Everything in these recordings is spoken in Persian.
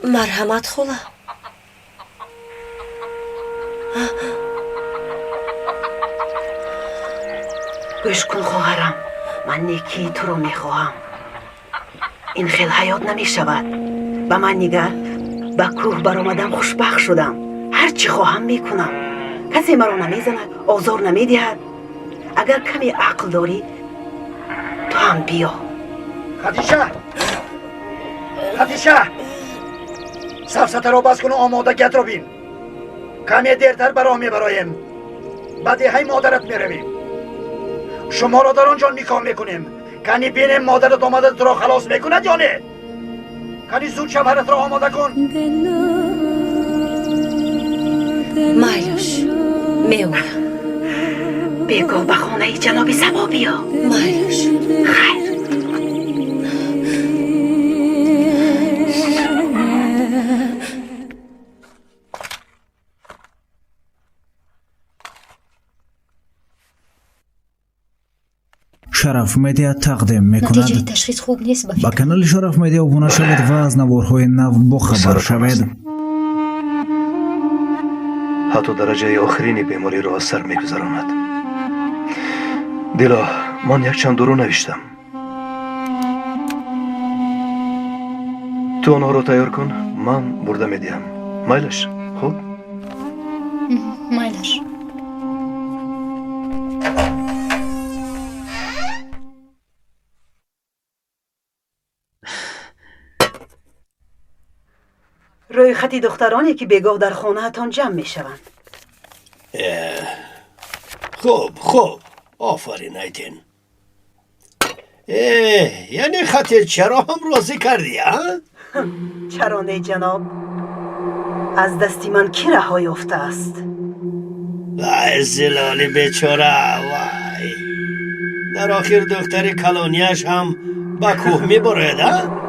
مرحمت خولا. گوش کن خواهرم، من نیکی تو رو میخواهم. این خیل حیات نمیشود. به من نگر، به کوه برآمدم خوشبخت شدم. هر چی خواهم میکنم. کسی مرا نمیزند، آزار نمیدهد. اگر کمی عقل داری تو هم بیا. خدیشه سفسطه رو بس کن و آمادگیت رو بین. کمی دیرتر براه میبرایم. بعد های مادرت میرویم. شما را در آنجا نکاح میکنیم. کنی بینیم مادرت آمده تو را خلاص میکند یا نه؟ کنی زود شوهرت را آماده کن. مایلش میویم. بگو به خانه جناب سبا بیا. مایلش خیر. شرف مدیا تقدیم نتیجه میکند. تشخیص خوب نیست. با کانال شرف مدیا ابونه شوید و از نوارهای نو بخبر شوید. حتی درجه آخرین بیماری را از سر میگذراند. دیلا، من یک چند دورو نوشتم. تو آنها رو تیار کن، من برده میدیم. مایلش خوب؟ مایلش. روی خطی دخترانی که بگاه در خانه هتان جمع میشوند. خوب آفرین ایتین. یعنی خطیل چرا هم راضی کردی ها؟ چرا نه جناب؟ از دستی من کی رها یافته است؟ وای زلالی بیچاره وای. در آخر دختر کلانیش هم با کوه می برید ها؟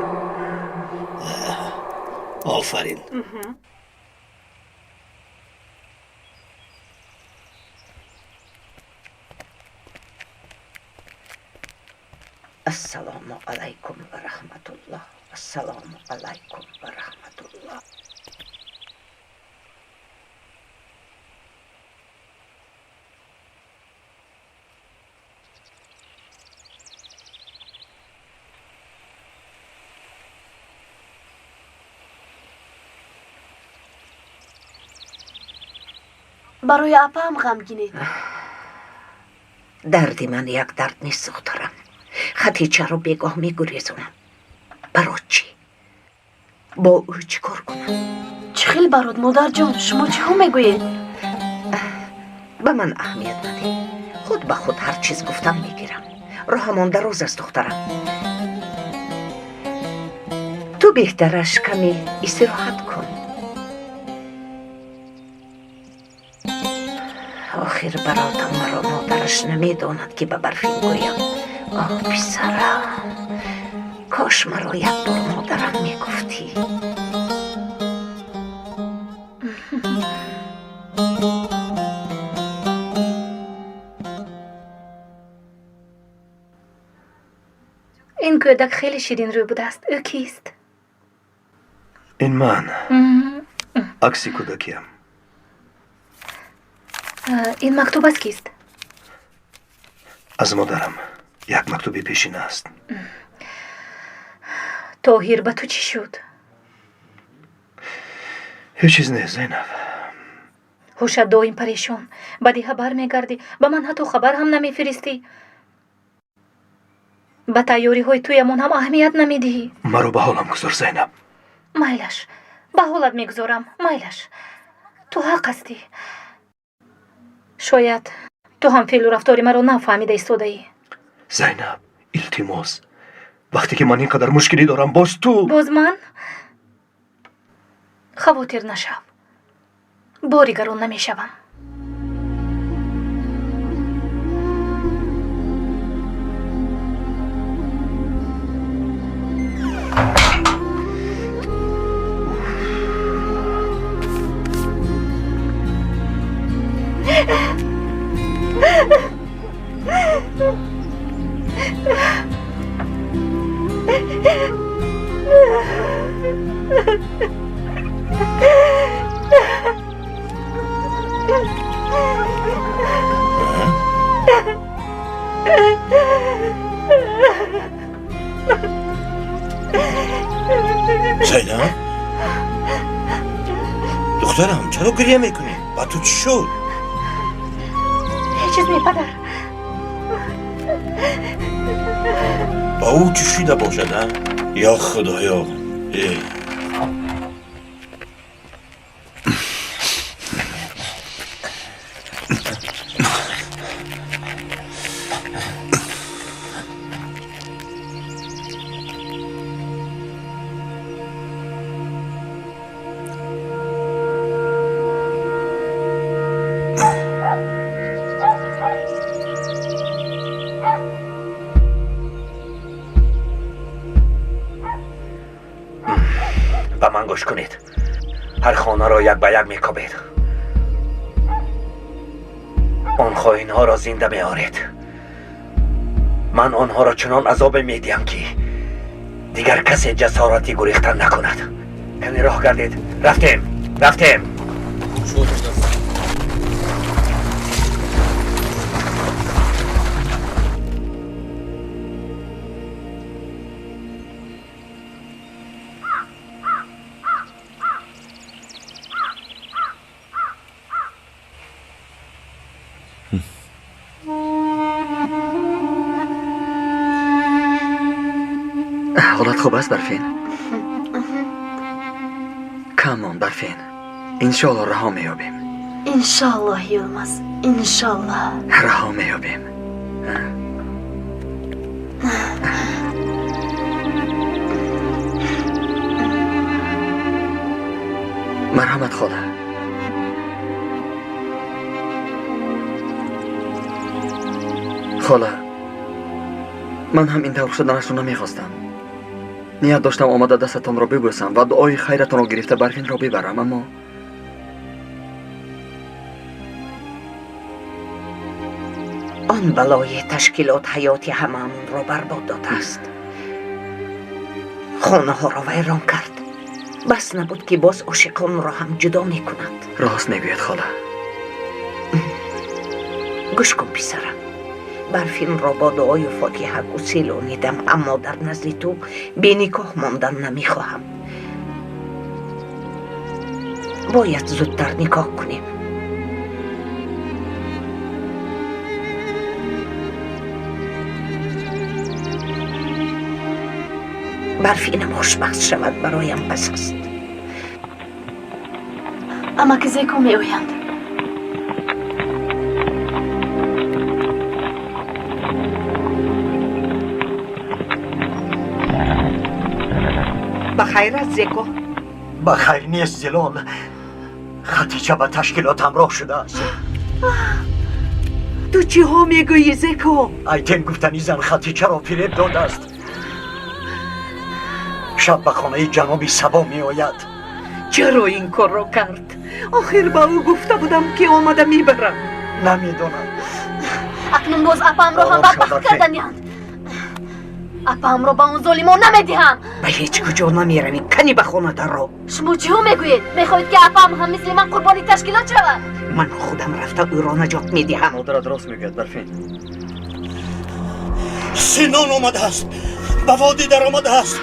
آفرین. السلام علیکم و رحمت الله. السلام علیکم و رحمت الله. برای اپا هم غمگینید. دردی من یک درد نیست دخترم. خطیچه رو بگاه میگریزونم. برای چی؟ با او چی کار کنم؟ چه خیلی برات مادر جان، شما چه هم میگویید؟ به من اهمیت نده. خود به خود هر چیز گفتم میگیرم. راهمان دراز است دخترم. تو بهترش کمی استراحت کن. آخر براتم مرا مادرش نمیداند که به برفین گویم. آه پسرم، کاش مرا یک بار مادرم میگفتی. این کودک خیلی شیرین رو بوده است. او کیست؟ این من عکسی کودکیم. این مکتوب از کیست؟ از مادرم. یک مکتوبی پیشین است. طاهر به تو چی شد؟ هیچ چیز نه زینب. هوشت دائم پریشان. بدی خبر میگردی. به من حتی خبر هم نمیفرستی. به تیاری های تویمون هم اهمیت نمیدهی. مرا به حالم گذار زینب. مایلش، به حالت میگذارم. مایلش، تو حق هستی. شاید تو هم فعل و رفتاری مرا نفهمیده ایستاده ای. زینب، التماس، وقتی که من اینقدر مشکلی دارم باز تو. باز من؟ خواطر نشو. باری گران نمیشوم. زینب دخترم چرا گریه میکنی؟ با تو چی شد؟ هیچ چیز نی پدر. با او چی شده باشد ها؟ یا خدایا به من گوش کنید. هر خانه را یک به یک میکوبید. آن خائن ها را زنده میارید. من آنها را چنان عذاب میدیم که دیگر کسی جسارتی گریختن نکند. کمی راه گردید. رفتیم. حالت خوب است برفین؟ کمان برفین. انشالله رها میابیم. انشالله یلمaz. انشالله. رها میابیم. مرحمت خدا. خاله، من هم این طور شدنش رو نمیخواستم. نیت داشتم آمده دستتان را ببوسم و دعای خیرتان را گرفته برفین را ببرم، اما آن بلای تشکیلات حیاتی هممون را برباد داده است. خانه ها را ویران کرد. بس نبود که باز عاشقان را هم جدا می کند. راست میگوید خاله. گوش کن پسرم. برفین را با دعای فاتحه گسیلانیدم، اما در نزد تو بی نکاح ماندن نمیخواهم. باید زودتر نکاح کنیم. برفینم خوشبخت شود برایم بس است. اما که زیکو می آیند. بخیر است زیکو؟ بخیر نیست زلال. خدیجه به تشکیلات همراه شده است. تو چی ها میگویی زیکو؟ ایتن گفتنی زن خدیجه را فریب داده است. شب به خانه جناب سبا می آید. چرا این کار را کرد؟ آخر با او گفته بودم که آمده میبرم. نمیدونم. اکنون باز اپام رو هم بدبخت کردنیند. اپام رو با اون ظالمان نمیدهم. به هیچ کجا نمیروی. کنی به خانه در رو. شما چی رو میگویید؟ میخواهید که اپام هم مثل من قربانی تشکیلات شود؟ من خودم رفته او را نجات میدهم. مادر درست میگوید برفین. سینان آمده است. به وادی در آمده است.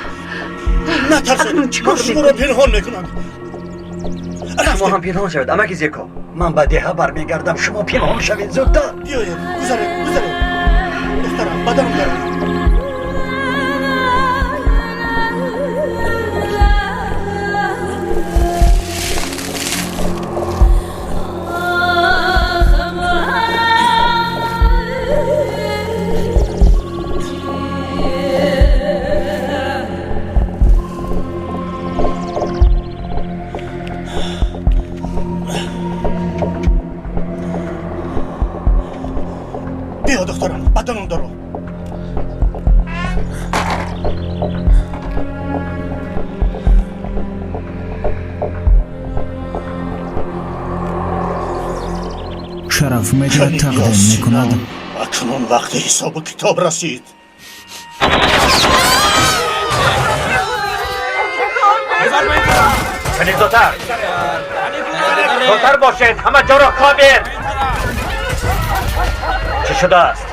اکنون نترسید. چیکار شما را پنهان میکنند. شما هم پنهان شوید. اما که زیکو. من به ده برمیگردم. شما پنهان شوید زودتر. بیایید. گذارید. دخترم بدنم دارد. بیا دخترم بدنم دارو. شرف مجد تقدیم میکند. اکنون وقت حساب و کتاب رسید. زودتر باشید، همه جا را کابین. چی شده است؟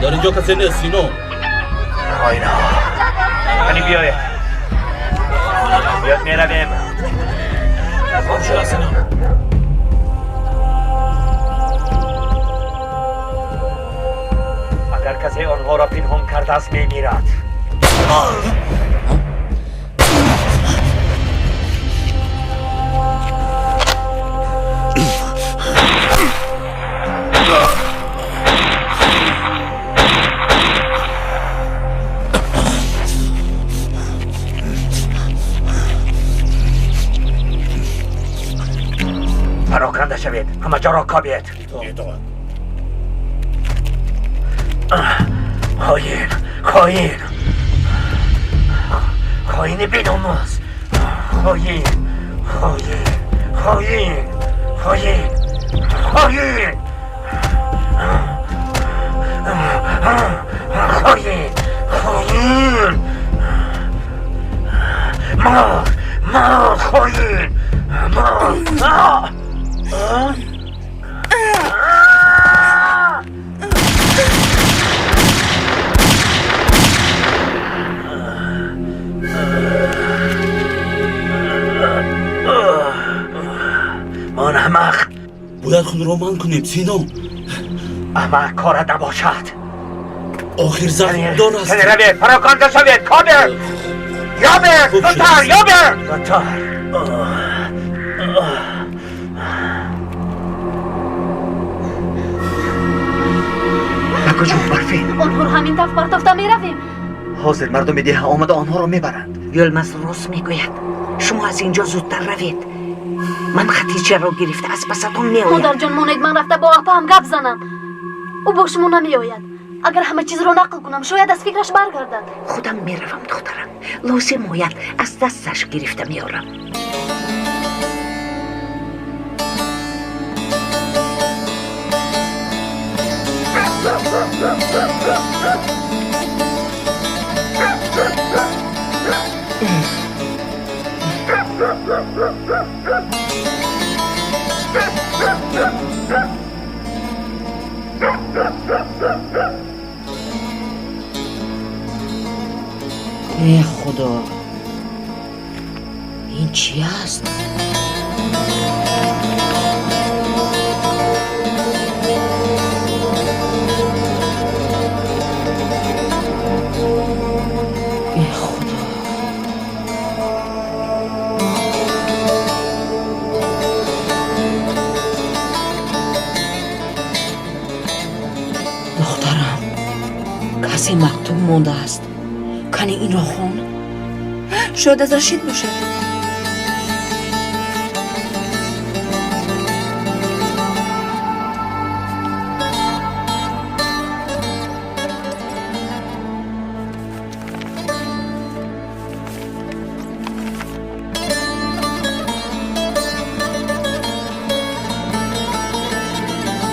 در اینجا کسی نیست سینو. آینا کنی بیاید میرویم. اگر کسی آنها را پنهان کرده است میمیرد. پراکنده شوید، همه جا را کابید. خاین بی‌ناموس. خاین ما خاین من احمق. باید خود را من کنیم سینو. احمق کارت نباشد. آخر زخمدار است. کنی روید، پراکنده شوید. کابر یابر زودتر یابر زودتر. به کجا برفین؟ آنها رو همین طرف پرتافته میرویم. حاضر مردم دیه آمده آنها را میبرند. یلمز راست میگوید. شما از اینجا زودتر روید. من خطیجه را گرفته از پستون میآیم. مادر جان مانید من رفته با اپا هم گپ زنم. او با شما نمیآید. اگر همه چیز رو نقل کنم شاید از فکرش برگردد. خودم میروم دخترم. لازم آید از دستش گرفته میارم. ای خدا، این چی است؟ ای خدا، دخترم کسی مکتوب مانده است. کنی این را خون؟ شاید از رشید باشد.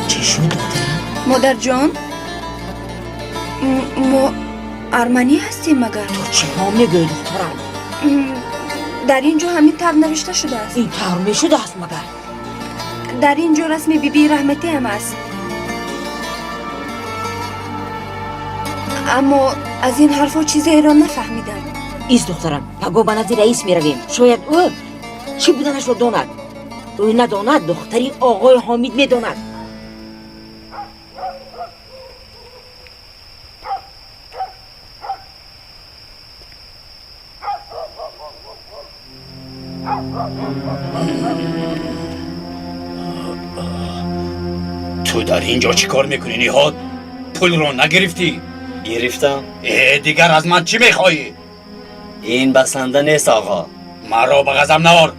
چی شد دخترم؟ مادر جان ما ارمنی هستیم مگر؟ تو چی ها میگوی دخترم؟ در اینجا همین طرح نوشته شده است. این طرح میشده است مگر؟ در اینجا رسم بیبی رحمتی هم است. اما از این حرفا چیزی را نفهمیدم. ایست دخترم، پگو به نزد رئیس میرویم. شاید او چی بودنش رو داند. او نداند، دختری آقای حامید میداند. تو در اینجا چی کار میکنی نیهاد؟ پول رو نگرفتی؟ گرفتم. دیگر از من چی میخوایی؟ این بسنده نیست آقا. مرا به غضب نوار.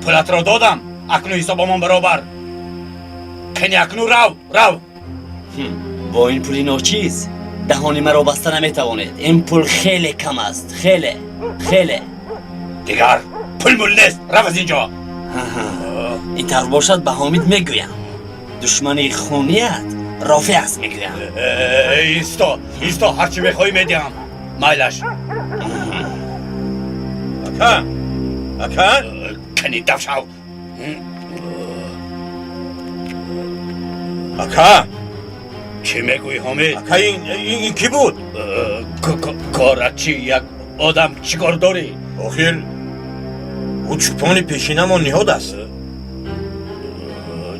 پولت را دادم، اکنون حسابمان برابر. کنی اکنون رو. با این پولی ناچیز دهانی مرا بسته نمیتوانید. این پول خیلی کم است. خیلی دیگر پول مول نیست. رو از اینجا. این طور باشد به حامید میگویم. دشمنی خونیت رافع است میگویم. ایستا هرچی میخوایی میدیم. مایلش. اکن کنی دف شو اکا چی میگوی حامد؟ اکا این کی بود؟ کارت چی؟ یک آدم چی کار داری؟ آخیر او چوپان پیشینم و نهاد است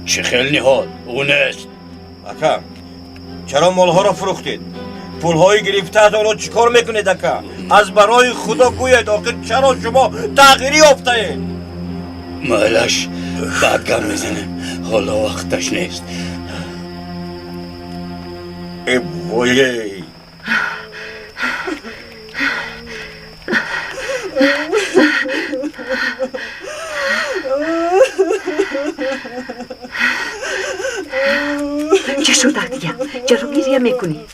چه خیلی نهاد؟ او نیست اکا چرا مالها را فروختید؟ پولهای گرفته از آنها چی کار میکنید اکا؟ از برای خدا گوید آخر چرا شما تغییری افتید؟ مالش بعد گم میزنیم حالا وقتش نیست ای وای چه شد دیگه؟ چرا گریه میکنی؟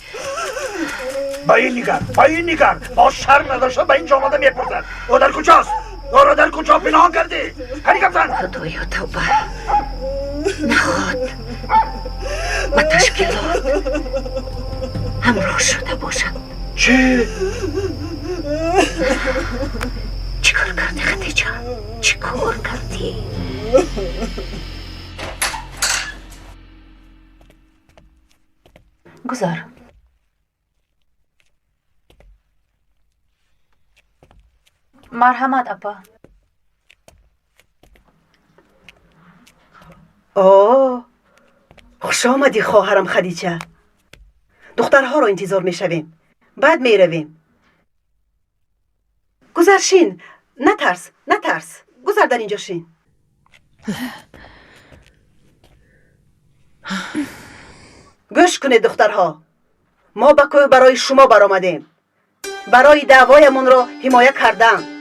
با این نگر با شرم نداشته با این آمده میپرسد او در کجاست؟ او را در کجا پنهان کردی؟ هری کپتن خدایا توبه نخواد با تشکیلات همراه شده باشد چی؟ چیکار کردی خدیجه؟ چیکار کردی؟ گذار مرحمت اپا. اوه خوش آمدی خواهرم خدیجه دخترها رو انتظار میشویم بعد میرویم گذر شین نترس گذر در اینجا شین گوش کنید دخترها ما به کوه برای شما برآمدیم برای دعوایمون را حمایت کردن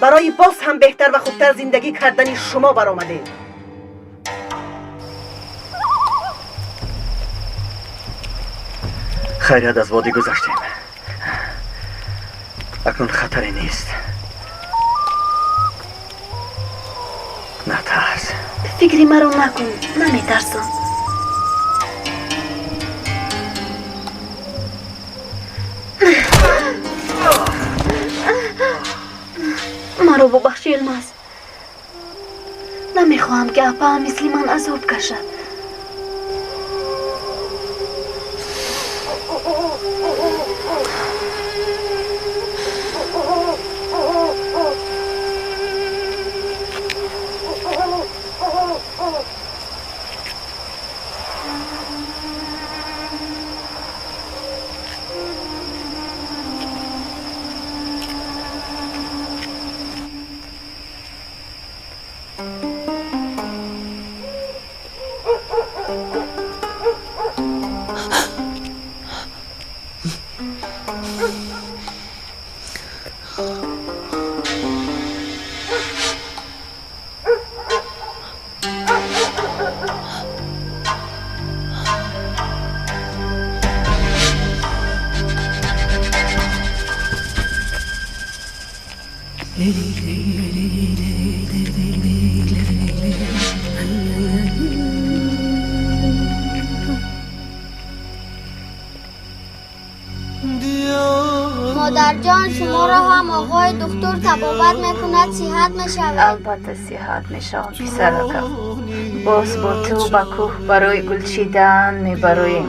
برای باز هم بهتر و خوبتر زندگی کردن شما برآمدیم خیریت از وادی گذشتیم اکنون خطری نیست نترس فکری مرا نکن نمیترسم مرا ببخش الماس نمیخواهم که اپا مثل من عذاب کشد مادر جان شما را هم آقای دکتر تبابت میکند صحت میشود البته صحت میشود پسرکم باز با تو به کوه برای گل چیدن میبرویم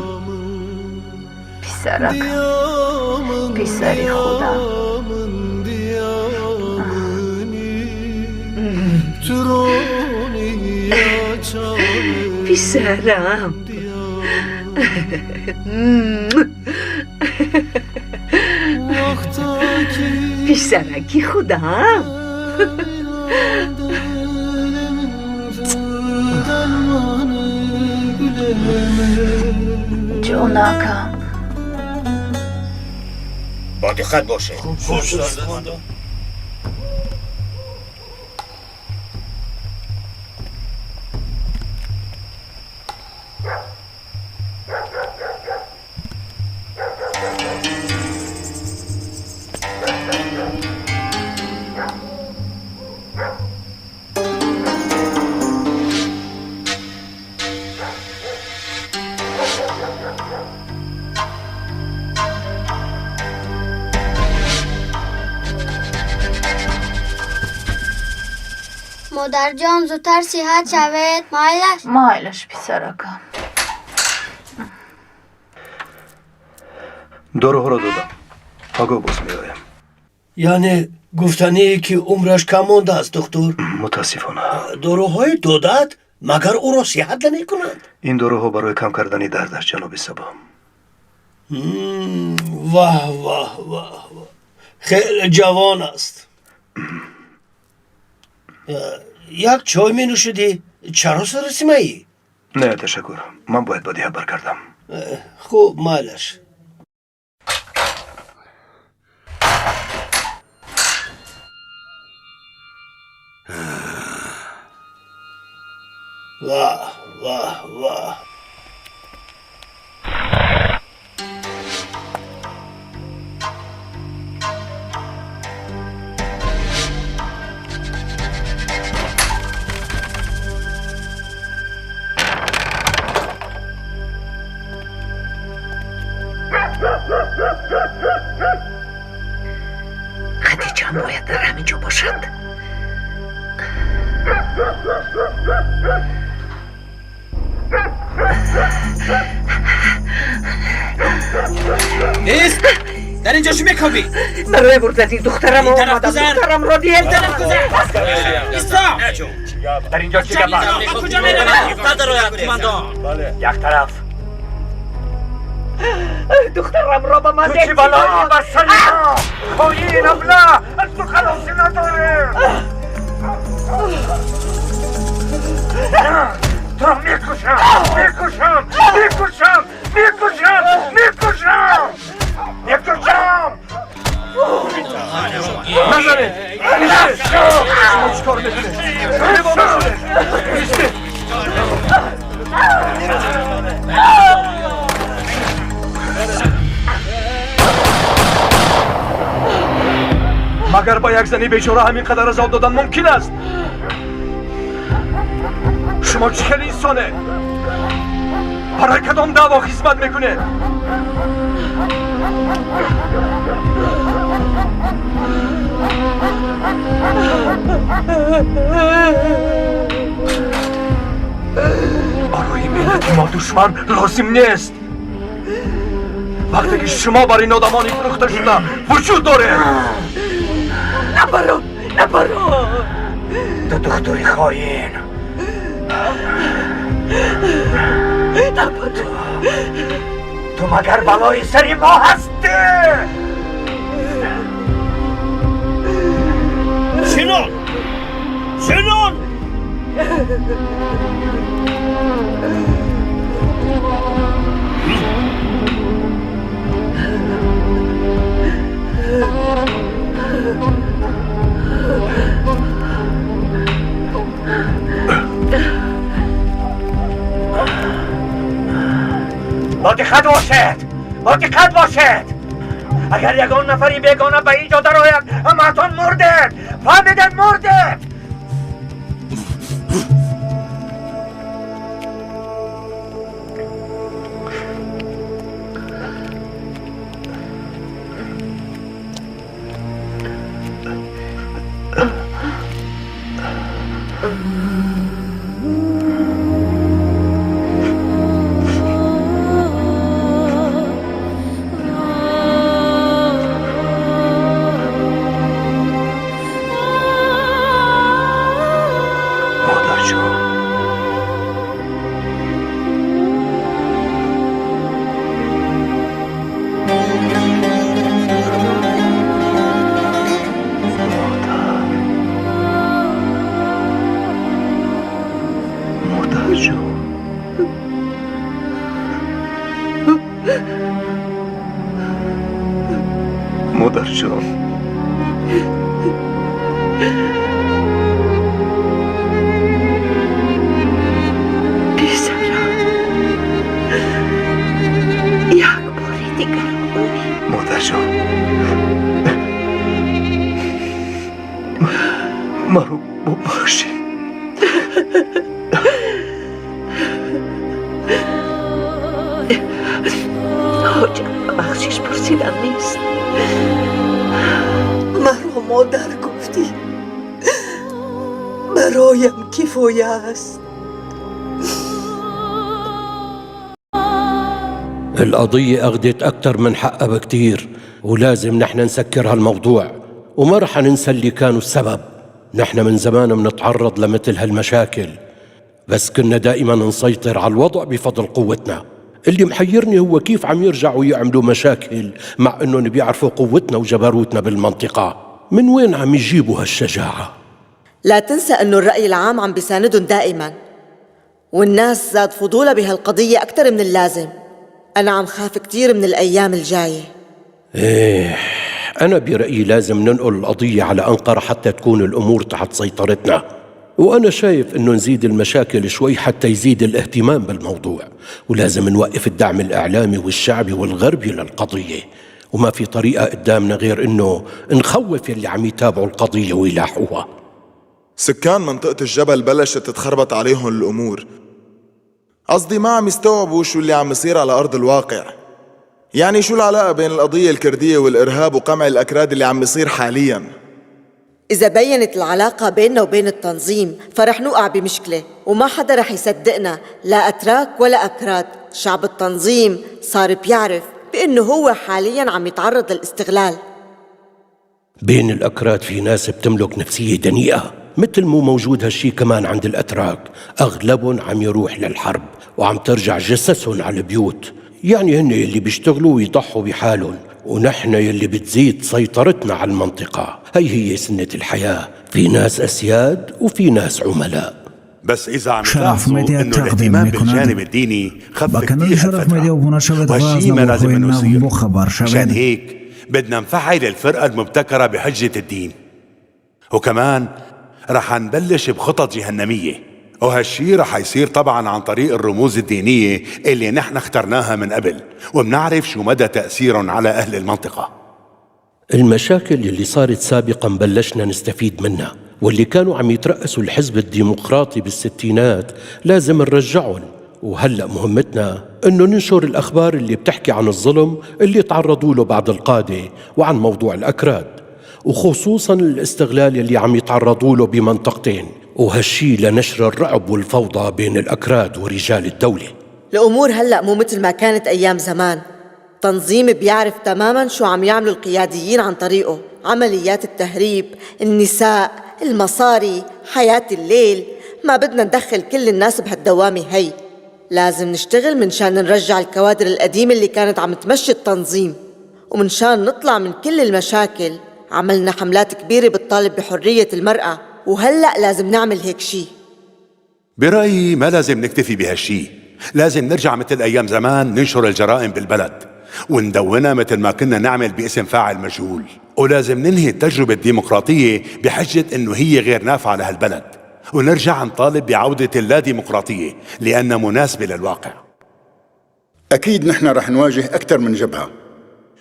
پسرکم پسری خودم پسرم پسرکی خودم جونکم با دقت باشه مادر جان زودتر صحت شوید مایلش مایلش پسرکم. داروها را دادم. آگاه باز میایم. یعنی گفتنی که عمرش کم مانده است دکتر؟ متاسفانه. داروهای دادت مگر او را صحت نمی‌کنند؟ این داروها برای کم کردن درد است جناب صاحب. واه واه واه خیلی جوان است. یک چای می نوشیدی؟ چرا سر سیمایی؟ نه تشکر. من باید بدیه برگردم. خوب مالش. واه واه واه خدیجه هم باید در همینجا باشد. نیست در اینجا چی میکنی؟ برای بردن دخترم این طرف آمدم. گذر. دخترم را دیر طرف گذر ایستا در اینجا چی گپ است؟ کجا میروی؟ دفتر روید کماندان. یک طرف. دخترم را به من تو چی بلایی بستنی ما؟ خواهی ابله از تو خلاصی نداره. نه تو را میکشم میکشم میکشم میکشم میکشم میکشم. نزنید. شما چی کار میکنید؟ دیوانه شده. مگر با یک زنی بیچاره همین قدر عذاب دادن ممکن است؟ شما چه انسانه؟ برای کدام دعوا خدمت میکنه؟ برای ملت ما دشمن لازم نیست. وقتی که شما برای این آدمانی فروخته شده وجود داره. نبرو نبرو. تو دختری خاین. نبرو. تو مگر بلای سری ما هستی؟ شنون شنون با دقت باشد. با دقت باشد. اگر یگان نفری بیگانه به اینجا درآید همتون مردید. فهمیدید مردید. مادر جان پسرم یک بار دیگر مادر جان مرا ببخشید. حاجت بخشش پرسیدن نیست. مرا مادر گفتی. من برایم کفایه است. القضية أخذت أكتر من حقها بكتير، ولازم نحن نسكر هالموضوع، وما رح ننسى اللي كانوا السبب. نحن من زمان منتعرض لمثل هالمشاكل، بس كنا دائما نسيطر على الوضع بفضل قوتنا. اللي محيرني هو كيف عم يرجعوا يعملوا مشاكل مع انهم بيعرفوا قوتنا وجبروتنا بالمنطقة. من وين عم يجيبوا هالشجاعة؟ لا تنسى انه الرأي العام عم بيساندهم دائما، والناس زاد فضولها بهالقضية أكتر من اللازم. أنا عم خاف كتير من الأيام الجاية. إيه، أنا برأيي لازم ننقل القضية على أنقرة حتى تكون الأمور تحت سيطرتنا. وأنا شايف إنه نزيد المشاكل شوي حتى يزيد الاهتمام بالموضوع، ولازم نوقف الدعم الإعلامي والشعبي والغربي للقضية. وما في طريقة قدامنا غير إنه نخوف يلي عم يتابعوا القضية ويلاحقوها. سكان منطقة الجبل بلشت تتخربط عليهم الأمور. قصدي ما عم يستوعبوا شو اللي عم يصير على أرض الواقع. يعني شو العلاقة بين القضية الكردية والإرهاب وقمع الأكراد اللي عم يصير حالياً؟ إذا بينت العلاقة بيننا وبين التنظيم فرح نوقع بمشكلة، وما حدا رح يصدقنا، لا أتراك ولا أكراد. شعب التنظيم صار بيعرف بأنه هو حالياً عم يتعرض للاستغلال. بين الأكراد في ناس بتملك نفسية دنيئة، مثل مو موجود هالشي كمان عند الأتراك. أغلبهم عم يروح للحرب وعم ترجع جثثهم على البيوت. يعني هن يلي بيشتغلوا ويضحوا بحالهم، ونحن يلي بتزيد سيطرتنا على المنطقة. هي سنة الحياة، في ناس أسياد وفي ناس عملاء. بس إذا عم شرف تلاحظوا مديا إنه تقدم الاهتمام میکند. بالجانب الدینی خف بکنال كتير شرف مديا هالفترة، ومناشبة وهالشي غاز ما لازم إنه نبوخوين يصير. بخبر مشان شباب. هيك بدنا نفعل الفرقة المبتكرة بحجة الدين، وكمان رح نبلش بخطط جهنمية، وهالشي رح يصير طبعا عن طريق الرموز الدينية اللي نحن اخترناها من قبل، ومنعرف شو مدى تأثيرهم على أهل المنطقة. المشاكل اللي صارت سابقا بلشنا نستفيد منها، واللي كانوا عم يترأسوا الحزب الديمقراطي بالستينات لازم نرجعهم. وهلأ مهمتنا انه ننشر الاخبار اللي بتحكي عن الظلم اللي تعرضوا له بعض القادة، وعن موضوع الأكراد، وخصوصا الاستغلال اللي عم يتعرضوا له بمنطقتين، وهالشي لنشر الرعب والفوضى بين الأكراد ورجال الدولة. الأمور هلأ مو مثل ما كانت أيام زمان. تنظيم بيعرف تماماً شو عم يعملوا القياديين عن طريقه. عمليات التهريب، النساء، المصاري، حياة الليل. ما بدنا ندخل كل الناس بهالدوامة هي. لازم نشتغل منشان نرجع الكوادر القديمة اللي كانت عم تمشي التنظيم، ومنشان نطلع من كل المشاكل. عملنا حملات كبيرة بتطالب بحرية المرأة، وهلأ لازم نعمل هيك شي. برأيي ما لازم نكتفي بهالشي، لازم نرجع مثل أيام زمان ننشر الجرائم بالبلد وندونها مثل ما كنا نعمل باسم فاعل مجهول. ولازم ننهي التجربة الديمقراطية بحجة إنه هي غير نافعة لهالبلد، ونرجع نطالب بعودة اللاديمقراطية لأنها مناسبة للواقع. أكيد نحن رح نواجه أكثر من جبهة،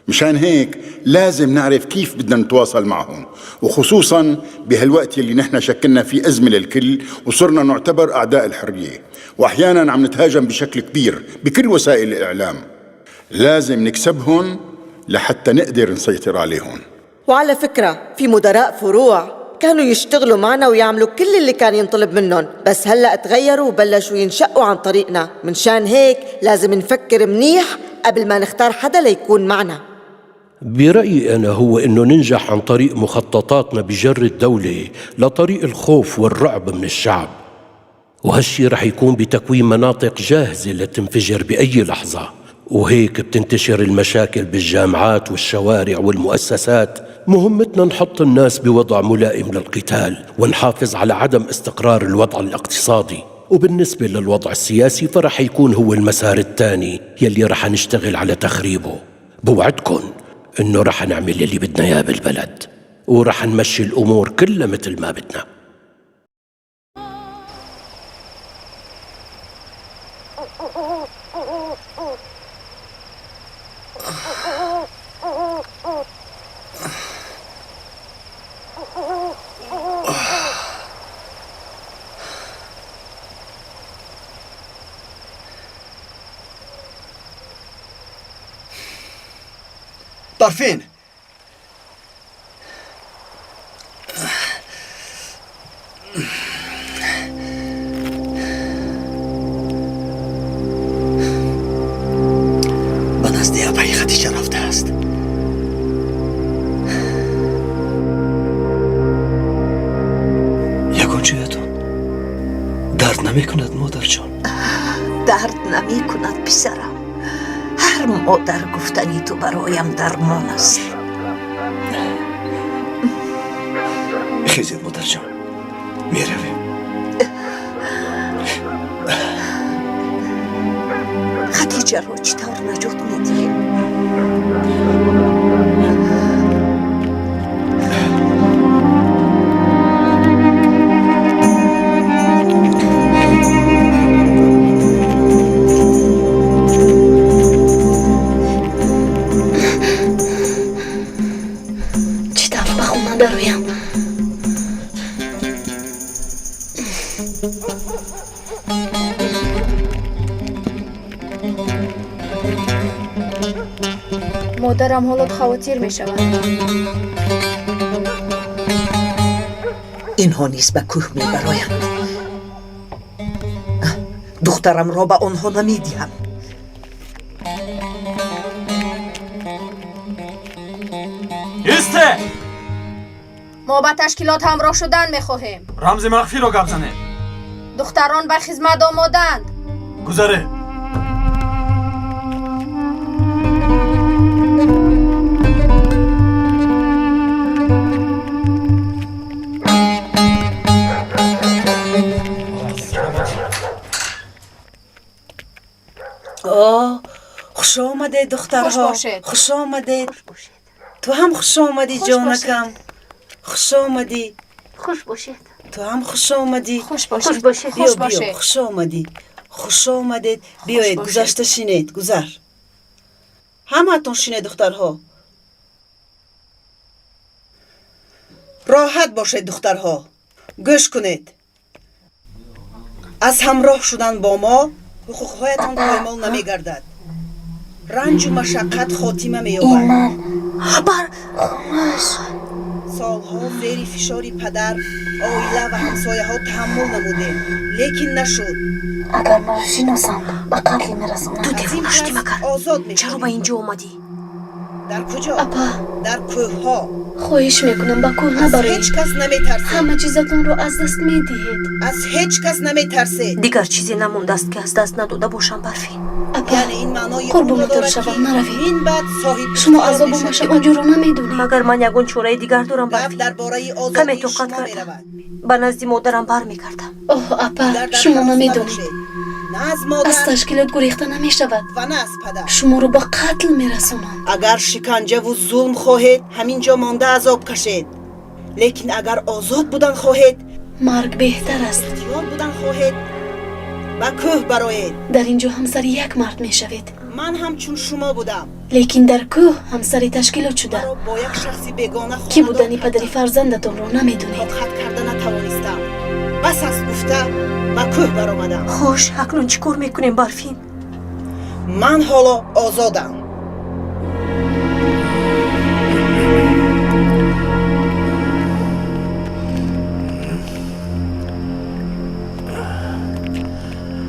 مشان هيك لازم نعرف كيف بدنا نتواصل معهم، وخصوصا بهالوقت اللي نحن شكلنا فيه أزمة للكل وصرنا نعتبر أعداء الحرية، وأحيانا عم نتهاجم بشكل كبير بكل وسائل الإعلام. لازم نكسبهم لحتى نقدر نسيطر عليهم. وعلى فكرة في مدراء فروع كانوا يشتغلوا معنا ويعملوا كل اللي كان ينطلب منهم، بس هلأ تغيروا وبلشوا ينشقوا عن طريقنا. منشان هيك لازم نفكر منيح قبل ما نختار حدا ليكون معنا. برأيي أنا هو إنه ننجح عن طريق مخططاتنا بجر الدولة لطريق الخوف والرعب من الشعب، وهالشي رح يكون بتكوين مناطق جاهزة لتنفجر بأي لحظة. وهيك بتنتشر المشاكل بالجامعات والشوارع والمؤسسات. مهمتنا نحط الناس بوضع ملائم للقتال، ونحافظ على عدم استقرار الوضع الاقتصادي. وبالنسبة للوضع السياسي فرح يكون هو المسار الثاني يلي رح نشتغل على تخريبه. بوعدكن إنه رح نعمل اللي بدنا إياه بالبلد، ورح نمشي الأمور كلها مثل ما بدنا. طرفين. نمیکند مادر جان؟ درد نمی کند پسرم. هر مادر گفتنی تو برایم درمان است. خیزید مادر جان، میرویم. خدیجه رو چطور نجات میدیم؟ چطور به خونه درویم؟ مادرم حالت خواتیر می شود. اینها نیز به کوه می برایند. دخترم را به آنها نمی دهم. ایسته! ما به تشکیلات همراه شدن می خواهیم. رمز مخفی رو گپ زنه. دختران به خدمت آمادند. گذره. خوش آمده دخترها. خوش باشید. خوش آمده. تو هم خوش آمدی جانکم. خوش آمدی. خوش باشید. تو هم خوش آمدی. خوش باشید. خوش باشید. بیا خوش بیا. باشید. خوش آمدی. خوش آمدید. بیایید باشید. گذشته شینید. گذر. همتون شینید دخترها. راحت باشید دخترها. گوش کنید. از همراه شدن با ما حقوقهایتان پایمال نمی گردد. رنج و مشقت خاتمه می یابد. من سالها زیر فشاری پدر، عائله و همسایه ها تحمل نموده، لیکن نشد. اگر نشناسم به قتل میرسونم. تو دیوونه شدی مگر؟ چرا به اینجا اومدی؟ در کجا؟ اپا در کوه ها. خواهش میکنم به کوه از نبرید. هیچ کس نمی ترسید. همه چیزتون رو از دست میدهید. از هیچ کس نمی ترسید. دیگر چیزی نمونده است که از دست نداده باشم برفین. اپا یعنی این معنای قربونتون شوم نروید. این بعد صاحب شما عذاب و مشق رو نمیدونید. مگر من یگون چوره دیگر دارم رفت برفین. درباره کمی آزادی توقت شما کردم. می رود. به نزدی مادرم بر میکردم. اوه اپا در شما ترس نمیدونید. نباشید. نه از مادر از تشکیلات گریخته نمیشود. و نه از پدر. شما رو به قتل میرسونم. اگر شکنجه و ظلم خواهید همینجا مانده عذاب کشید. لیکن اگر آزاد بودن خواهید مرگ بهتر است. اختیار بودن خواهید به کوه برایید. در اینجا همسر یک مرد میشوید. من هم چون شما بودم. لیکن در کوه همسری تشکیلات شده. مرا با یک شخصی بیگانه کی بودنی پدری فرزندتون رو نمیدونید. خط کرده نتوانستم. بس از گفته به کوه برآمدم. خوش اکنون چیکار میکنیم برفین؟ من حالا آزادم.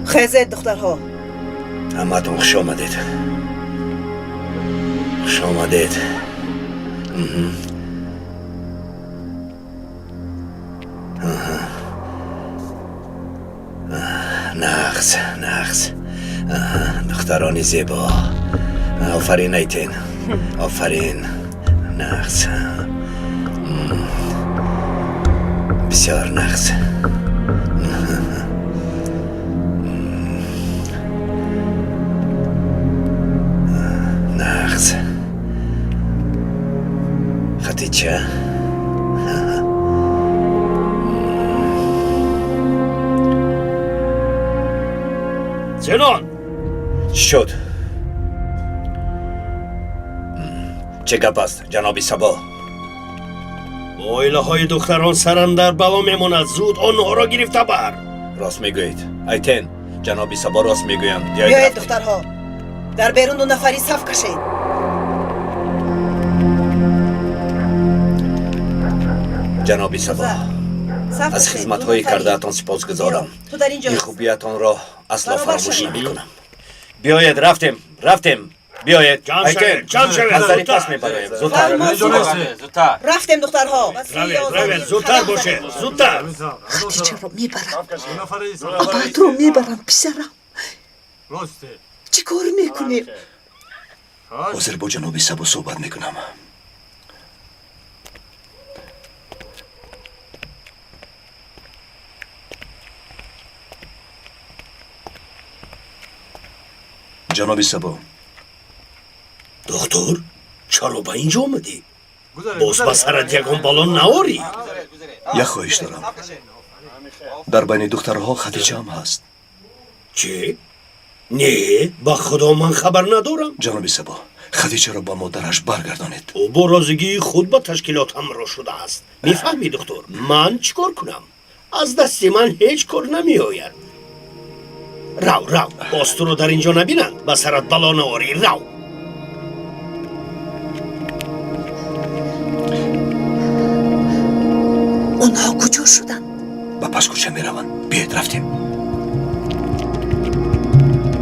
خیزید دخترها. همتون خوش آمدید. خوش آمدید. نغز دخترانی زیبا. آفرین ایتین. آفرین. نغز بسیار نغز. نغز خدیجه. زنان شد چه گپ است جنابی سبا؟ عائله های دختران سرندر بلا میماند. زود آنها را گرفته بر. راست میگویید ایتن. جنابی سبا راست میگویند. بیایید دخترها. در بیرون 2 نفری صف کشید. جنابی سبا از خدمت‌های کرده‌تان سپاسگزارم. تو در اینجا این خوبیتان را اصلا فراموش نمی‌کنم. بیایید رفتیم. بیایید جمع ایتن شوید، جمع شوید. نظری زودتر. پس میبرایم زودتر زودتر. رفتیم دخترها. روید زودتر باشه زودتر. خدیجه رو میبرم. آباد رو میبرم پسرم. چی کار میکنیم؟ حاضر با جناب سبا صحبت میکنم. جناب سبا، دکتر چرا به اینجا آمدی؟ باز به سرت یکان بالون نواری؟ یک خواهش دارم. در بین دخترها خدیجه هم هست. چی؟ نه با خدا من خبر ندارم. جناب سبا، خدیجه را با مادرش برگردانید. او با رازگی خود با تشکیلات همراه شده است. میفهمی دکتر؟ من چیکار کنم؟ از دست من هیچ کار نمی آید. رو باز تو رو در اینجا نبینند. به سرت بلا نواری رو. اونها کجا شدن؟ با پس کوچه میروند. بیاید رفتیم.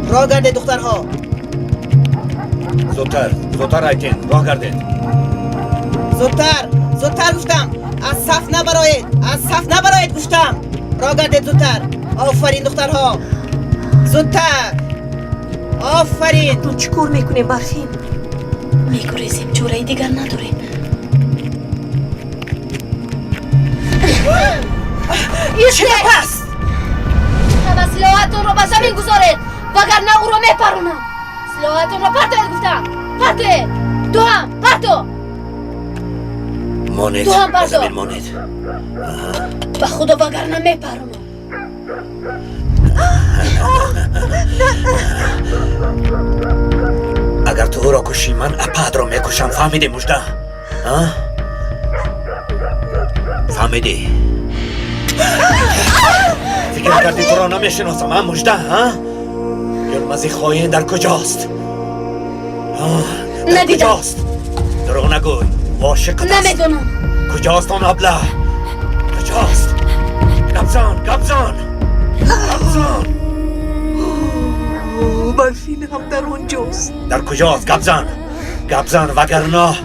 راه گرده دخترها. زودتر ایتن راه گردید. زودتر گفتم. از صف نبرایید گفتم. راه گرده زودتر. آفرین دخترها. زودتر. آفرین. تو چیکار میکنی برفین؟ میگریزیم، جوره دیگر نداریم. چه پس؟ و سلاحتون رو به زمین گذارید وگرنه او رو میپرونم. سلاحتون رو پرتوید گفتم. پرتوید. دو هم پرتو. مانید تو هم به پرتو. زمین مانید. به خدا وگرنه میپرونم. اگر تو او را کشی من اپاد را میکشم. فهمیدی مجده؟ فهمیدی؟ فکر کردی تو را نمیشناسم ها مجده؟ یلمزی خواهین در کجاست؟ در ندیدم. کجاست؟ دروغ نگوی. عاشقت است. نمیدونم. کجاست آن ابله؟ کجاست؟ گبزان برفین هم در اونجاست. در کجاست؟ گبزان وگرنه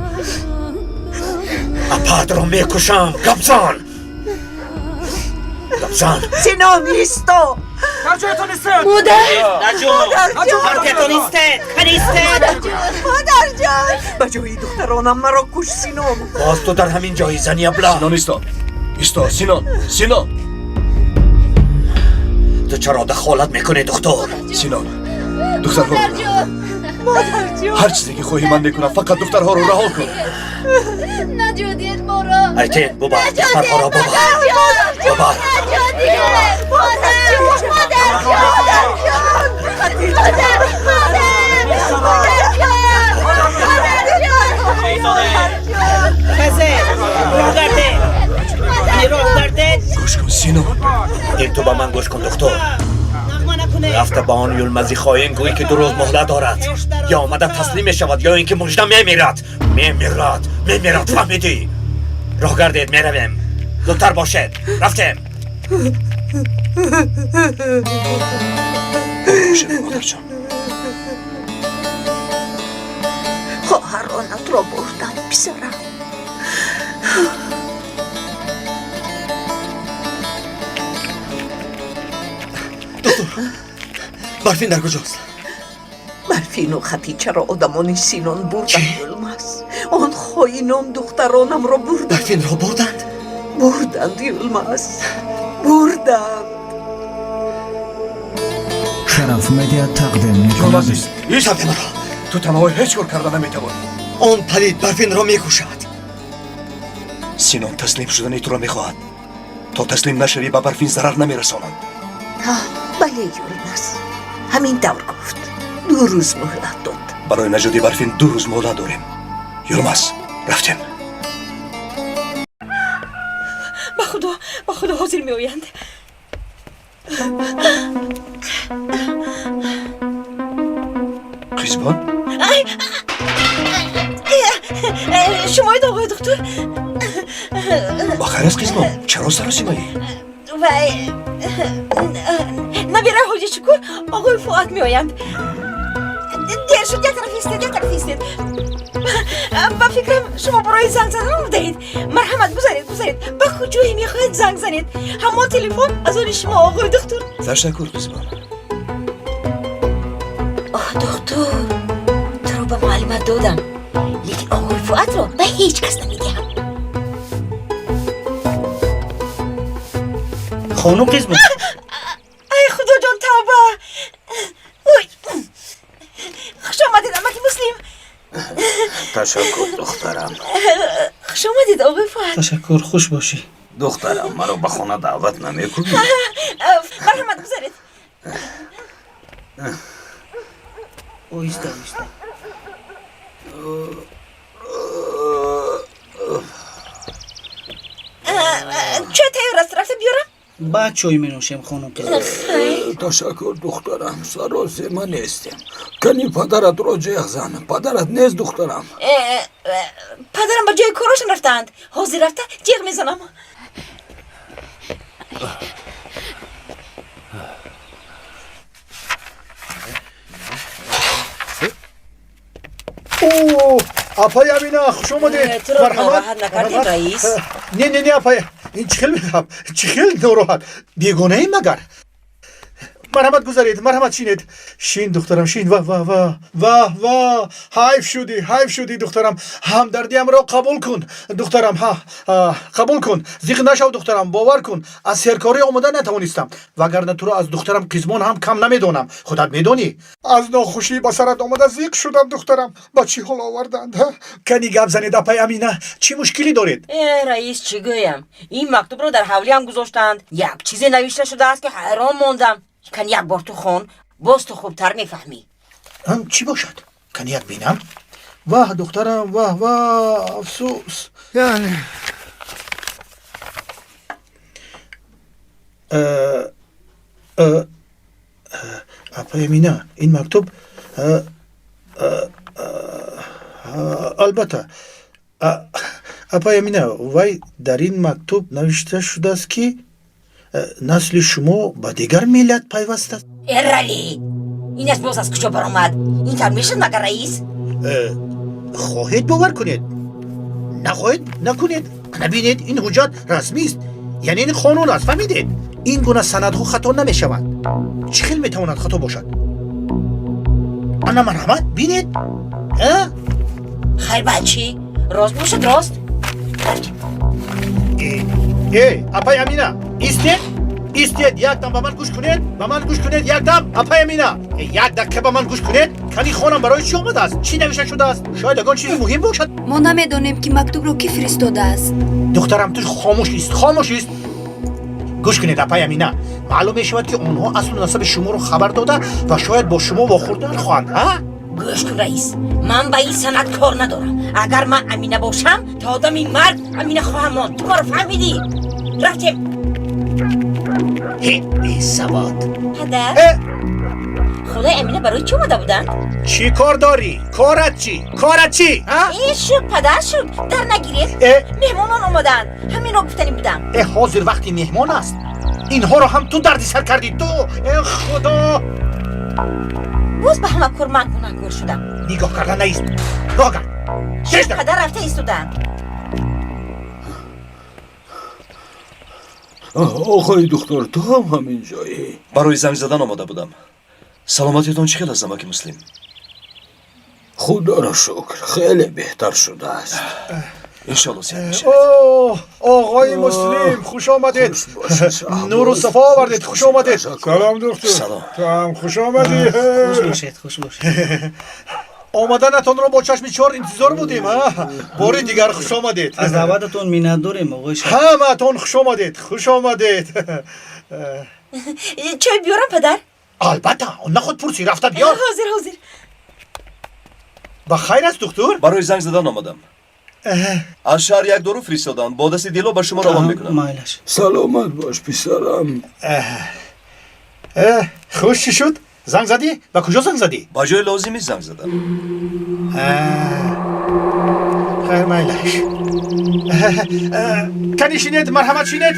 اپاد را میکشم. گبزان سینام ایستا. نجاتون استید. مادر حرکتون ایستد. مادر جان. به جایی دخترانم مرا کش سینام. باز تو در همین جایی زنی ابله. سینان ایستا. سینان. تو چرا دخالت میکنی دختر؟ سینان، دخترها رو مادر جان. هر چیزی که خواهی من میکنم. فقط دخترها رو رها کن. نجودید ما را. ایتن ببر دخترها را ببر. گوش کن سینان. این تو با من گوش کن دکتر. رفته با آن یلمزی خواهیم گویی که 2 روز مهلت دارد. یا آمده تسلیم شود یا اینکه مجده میمیرد. فهمیدی؟ راه گردید میرویم. زودتر باشید. رفتیم. مادر جان. خواهرانت را بردم پسرم. برفین در کجاست؟ برفین و خدیجه را آدمان سینان بردن یلمز. آن خائنان دخترانم را بردند. برفین را بردند یلمز. بردند. شرف مدیا تقدیم میکند. شب مرا. تو تنها هیچ کار کردن نمیتوانی. آن پلید برفین را میکشد. سینان تسلیم شدن تو را میخواهد. تا تسلیم نشوی به برفین ضرر نمیرسانند. بله یلمز. همین طور گفت. 2 روز مهلت داد. برای نجات برفین 2 روز مهلت داریم. یلمز رفتیم. با خدا حاضر می آیند. قیزبان؟ شمایید آقای دکتر. با خیر است قیزبان. چرا سراسیمایی؟ نبیره حاجی شکر آقای فؤاد می آیند. دیر شد یک طرف ایستید با فکرم شما برای زنگ زدن آمدهید. مرحمت گذارید با کجایی میخواید زنگ زنید؟ همون تلفن از آن شما آقای دکتر. تشکر قزمان. دکتر تو رو به معلومات دادم، لیکن آقای فؤاد رو به هیچ کس نمیدهم. خانم قزمان. ای خدا جان توبه. خوش آمدید امکی مسلم. تشکر دخترم. خوش آمدید آقای فؤاد. تشکر، خوش باشی. دخترم مرا به خانه دعوت نمیکنی؟ مرحمت گذارید. ایسته. چه تیار است رفته بیارم؟ بعد چای می نوشیم خانم قزمان. تشکر دخترم، سرازی من نیستم. کنی پدرت را جیغ زن. پدرت نیست دخترم. پدرم به جای کاراشون رفتند. حاضر رفته جیغ میزنم. اوه اپای امینا خوش اومدید. تو رو ناراحت نکردیم رئیس؟ نه اپای این چخیل ناراحت بیگونه ای مگر. مرحمت گذارید، مرحمت شین دخترم شین. واه حیف شدی دخترم. همدردیم را قبول کن دخترم. قبول کن، زیق نشو دخترم، باور کن از سرکاری آمده نتوانستم، وگرنه تو را از دخترم قزمان هم کم نمیدونم. خودت میدونی از ناخوشی با سرت آمده زیق شدم دخترم. با چی حال آوردند؟ کنی گپ زنید اپای امینه، چی مشکلی دارید؟ رئیس چی گویم؟ این مکتوب رو در حوالی هم گذاشتند. یک چیزی نوشته شده است که حیران موندم. کن یک بار تو خون باز تو خوبتر میفهمی. چی باشد؟ کن یک بینم. واه دخترم، واه افسوس. یعنی اپای مینا این مکتوب البته اپای مینا وای در این مکتوب نوشته شده است که نسل شما با دیگر ملت پیوست است. رلی این است باز از کجا برآمد؟ این طور میشد مگر رئیس؟ خواهید باور کنید، نخواهید نکنید. نبینید این حجت رسمی است، یعنی این قانون است. فهمیدید؟ این گونه سندها خطا نمیشود. چه خیلی میتواند خطا باشد؟ انا مرحمت بینید. خیر بچی راست باشد راست. اپای امینه ایستید یک دم به من گوش کنید. یک دم اپای امینه یک دقیقه به من گوش کنید. کنی خانم برای چی آمده است؟ چی نوشته شده است؟ شاید اگه چیزی مهم باشد. ما نمیدونیم که مکتوب رو کی فرستاده است. دخترم تو خاموش است. گوش کنید اپای امینه، معلوم میشود که اونها اصل و نسب شما رو خبر داده و شاید با شما واخوردن خواهند. گوش کن رئیس، من با این سند کار ندارم. اگر من امینه باشم تا آدم این مرد امینه خواهم ماند. تو ما رو فهمیدی؟ رفتیم. بی سواد. پدر خدای امینه برای چی اومده بودن؟ چی کار داری؟ کارت چی؟ این شد پدر شد در نگیرید. مهمانان اومدن، همین رو گفتنی بودم. حاضر وقتی مهمان است اینها رو هم تو دردی سر کردی تو. خدا باز به همه کار من گناهکار شدم. نگاه کردن نیست، نگاه کرد. پدر رفته ایستادن. آقای دکتر تو هم همین جایی؟ برای زنگ زدن آماده بودم. سلامتیتون چی خیلی است امکی مسلم؟ خدا را شکر خیلی بهتر شده است. انشالله زیاد میشه. آقای مسلم خوش آمدید. نور و صفا آوردید. خوش آمدید. سلام دکتر. سلام. خوش آمدید. خوش باشید. آمدنتون رو با چشم چهار انتظار بودیم. باری دیگر خوش آمدید. از دعوتتون منت داریم آقای شهر. همتون خوش آمدید. چای بیارم پدر؟ البته اون خود پرسی رفته بیار. حاضر. با خیر است دکتر؟ برای زنگ زدن آمدم. از شهر یک دارو فرستادن، با دست دیلو به شما روان میکنم. سلامت باش پسرم. خوش شد؟ زنگ زدی؟ و کجا زنگ زدی؟ با جای لازمی زنگ زدم. خیر مایلش. کنی شینید؟ مرحمت شینید؟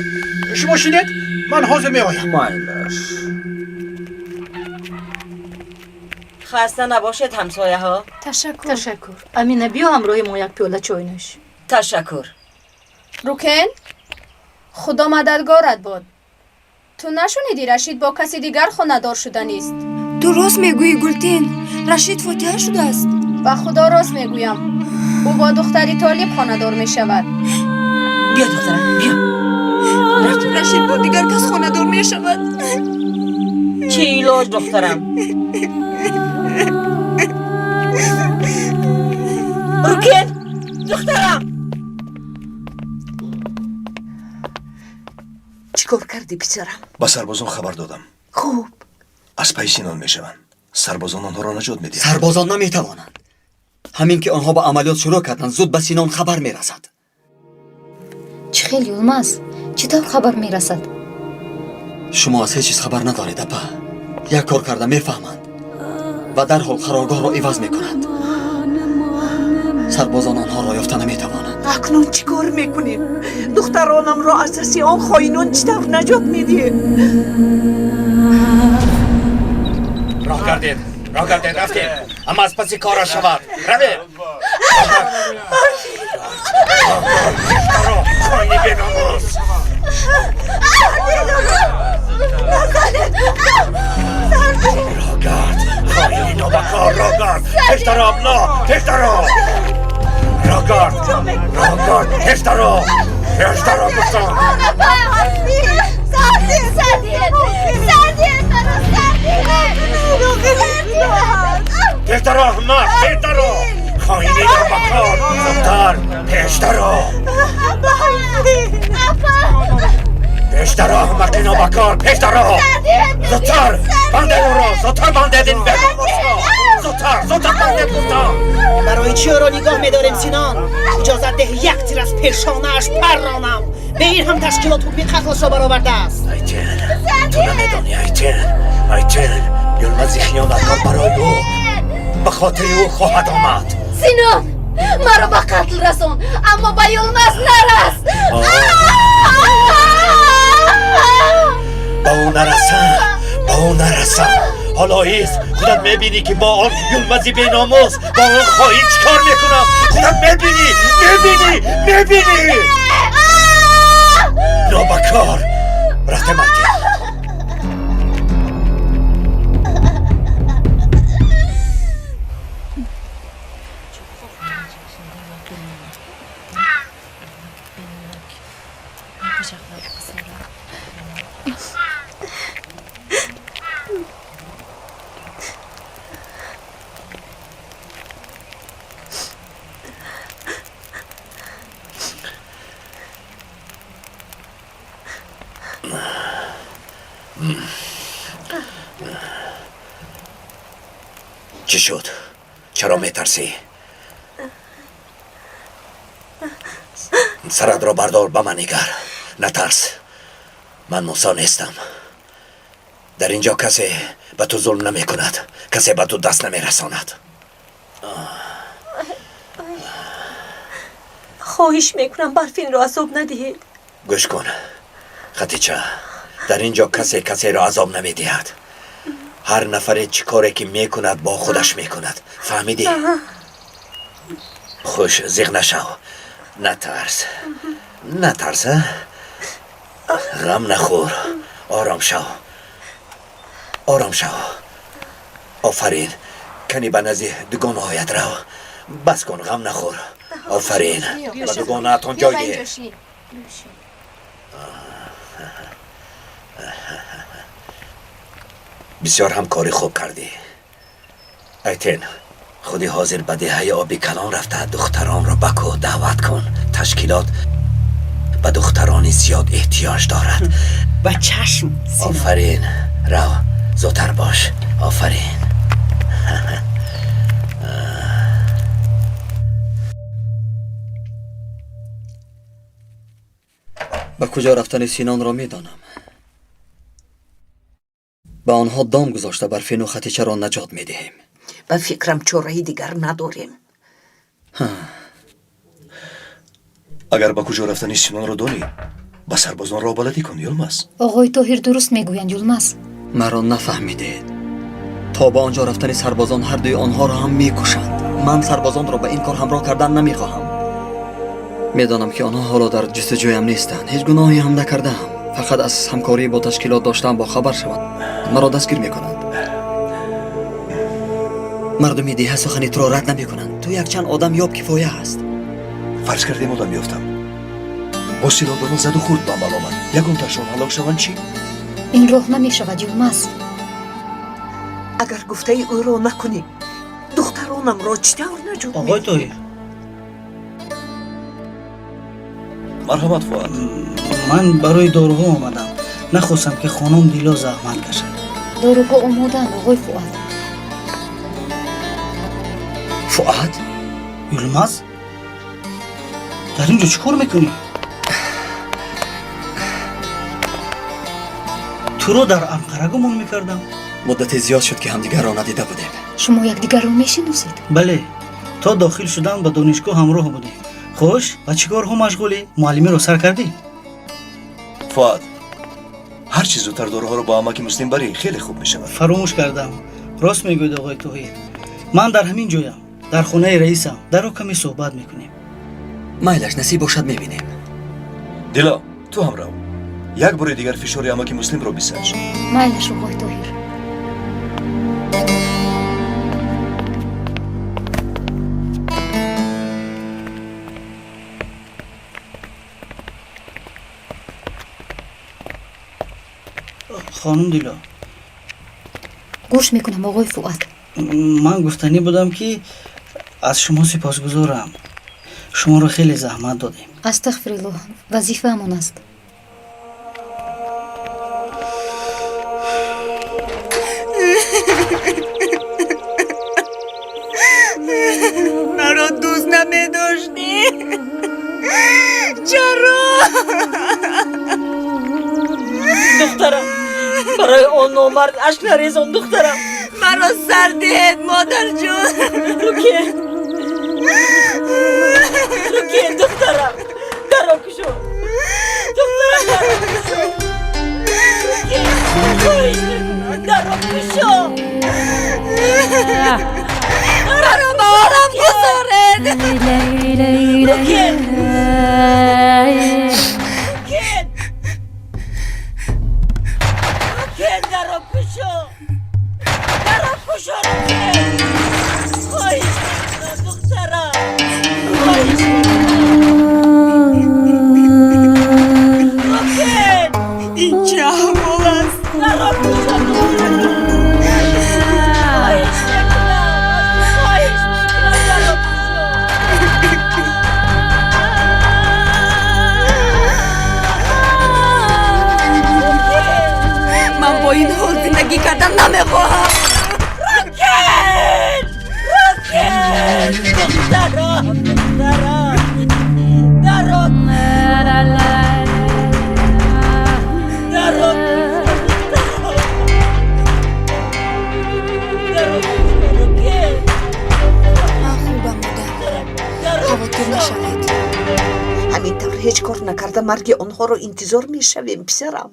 شما شینید؟ من حاضر می آیم. مایلش. خسته نباشید همسایه ها. تشکر. امینه بیا همراه ما یک پیاله چای نوش. تشکر. روکن خدا مددگارت باد. تو نشنیدی رشید با کسی دیگر خانه‌دار شده نیست؟ درست میگویی گلتین، رشید فاتحه شده است. با خدا راست میگویم، او با دختری طالب خانه‌دار میشود. بیا دخترم بیا. رشید با دیگر کس خانه‌دار میشود. چه علاج دخترم؟ روکن دخترم چیکار کردی پسرم؟ با سربازان خبر دادم. خوب. از پای سینان میشوند. سربازان آنها را نجات میدهند. سربازان نمیتوانند. همین که آنها با عملیات شروع کردند زود به سینان خبر میرسد. چه خیلی یلماز چطور خبر میرسد؟ شما از هیچ چیز خبر ندارید اپا. یک کار کرده میفهمند و در حال قرارگاه را عوض میکنند. سربازان آنها را یافته نمیتوانند. اکنون چیکار میکنیم؟ دخترانم را از دست آن خائنان چطور نجات میدیم؟ راه کردید رفتید اما از پسی کار شود روید خواهی بیناموز راگرد خواهی نوبکار راگرد احترام لا احترام راگرد احترام بسان احترام مرد احترام خواهی نوبکار زودتر پیشتر مکنو بکار پیشتر زودتر بنده او را زودتر بنده دین بگم زودتر بنده گفتم برای چی را نگاه میداریم سینان؟ اجازت ده یک تیر از پیشانه‌اش پرانم. به این هم تشکیلات حکمی قتلش را برآورده است. ایتن تو نمیدانی ایتن یلمزی خیانتکار برای او به خاطر او خواهد آمد. سینان مرا به قتل رسون اما به یلماز نرس. با او نرسم حالا ایست خودت میبینی که با آن یلمزی بیناموز با آن خواهی چکار میکنم. خودت میبینی نوبکار رفته مرگه. چی شد؟ چرا میترسی؟ سرت را بردار به من نگر. نترس، من موسی نیستم. در اینجا کسی به تو ظلم نمی کند، کسی به تو دست نمی رساند. خواهش میکنم برفین را عذاب ندهید. گوش کن خدیجه، در اینجا کسی را عذاب نمی دهد. هر نفر چی کاری که میکند با خودش میکند. فهمیدی؟ خوش زیغ نشو. نترس غم نخور. آرام شو. آفرین. کنی به نزی دوگانه هایت رو. بس کن غم نخور. آفرین. به دوگانه اتون جای ده. بسیار هم کاری خوب کردی. ایتن خودی حاضر به دهه آبی کلان رفته دختران را بکو دعوت کن. تشکیلات به دخترانی زیاد احتیاج دارد. و چشم سینان. آفرین. رو زودتر باش. آفرین. به کجا رفتن سینان را میدانم. به آنها دام گذاشته برفین و خدیجه را نجات میدهیم. به فکرم چاره‌ای دیگر نداریم. اگر به کجا رفتن سینان را دانی با سربازان را بلدی کن یلماز. آقای طاهر درست میگویند یلماز. مرا نفهمیدید. تا به آنجا رفتن سربازان هر دوی آنها را هم میکشند. من سربازان را به این کار همراه کردن نمیخواهم. میدانم که آنها حالا در جستجویم نیستند. هیچ گناهی هم نکردم. فقط از همکاری با تشکیلات داشتم با خبر شود مرا دستگیر میکنند. مردمی دیه سخنی تو را رد نمیکنند. تو یک چند آدم یاب کفایه است. فرض کردیم آدم یافتم، با سیلاداران زد و خورد به عمل آمد. یکم تاشون هلاک شوند چی؟ این راه نمی شود یلماز. اگر گفته او را نکنیم دخترانم را چطور نجات می‌دهی؟ آقای طاهر، مرحمت فؤاد. من برای داروها آمدم. نخواستم که خانم دیلا زحمت کشد. داروها آمادن آقای فؤاد. فؤاد؟ یلماز؟ در اینجا چیکار میکنی؟ تو رو در انقره گمان میکردم. مدت زیاد شد که همدیگر را ندیده بودیم. شما یکدیگر را میشناسید؟ بله، تا داخل شدن به دانشگاه همراه بودیم. خوش، و چیکارها مشغولی؟ معلمی رو سر کردی؟ فؤاد، هر چیز زودتر داروها رو با اماکی مسلم بری خیلی خوب میشه. فراموش کردم. راست میگوید آقای طاهر. من در همین جایم، در خانه رئیسم. در رو کمی صحبت میکنیم. مایلش نصیب باشد میبینیم. دیلا، تو هم رو یک بار دیگر فشار اماکی مسلم رو بسنج. مایلش آقای طاهر. خانم دیلا، گوش میکنم آقای فؤاد. من گفتنی بودم که از شما سپاسگزارم. شما رو خیلی زحمت دادیم. استغفرالله، وظیفه همون است. مرا دوست نمیداشتی؟ چرا؟ دخترم، برای آن نامرد اشک نریزان دخترم. مرا سردید مادر جون. روکین دخترم، درم کشو دخترم، درم کشو روکین، درم کشو. مرا مارم گذارد. روکین درم کشو، درم کشو روکین. خواهش میکنم دخترم، خواهش روکین. این چه احوال است؟ درم کشو دخترم. خواهش میکنم، خواهش میکنم درم کشو. من با این حال زندگی کردن نمیخواهم. روکین، روکین دخترم، دخترم، درم همینطور هیچ کار نکرده مرگ آنها رو انتظار میشویم پسرم.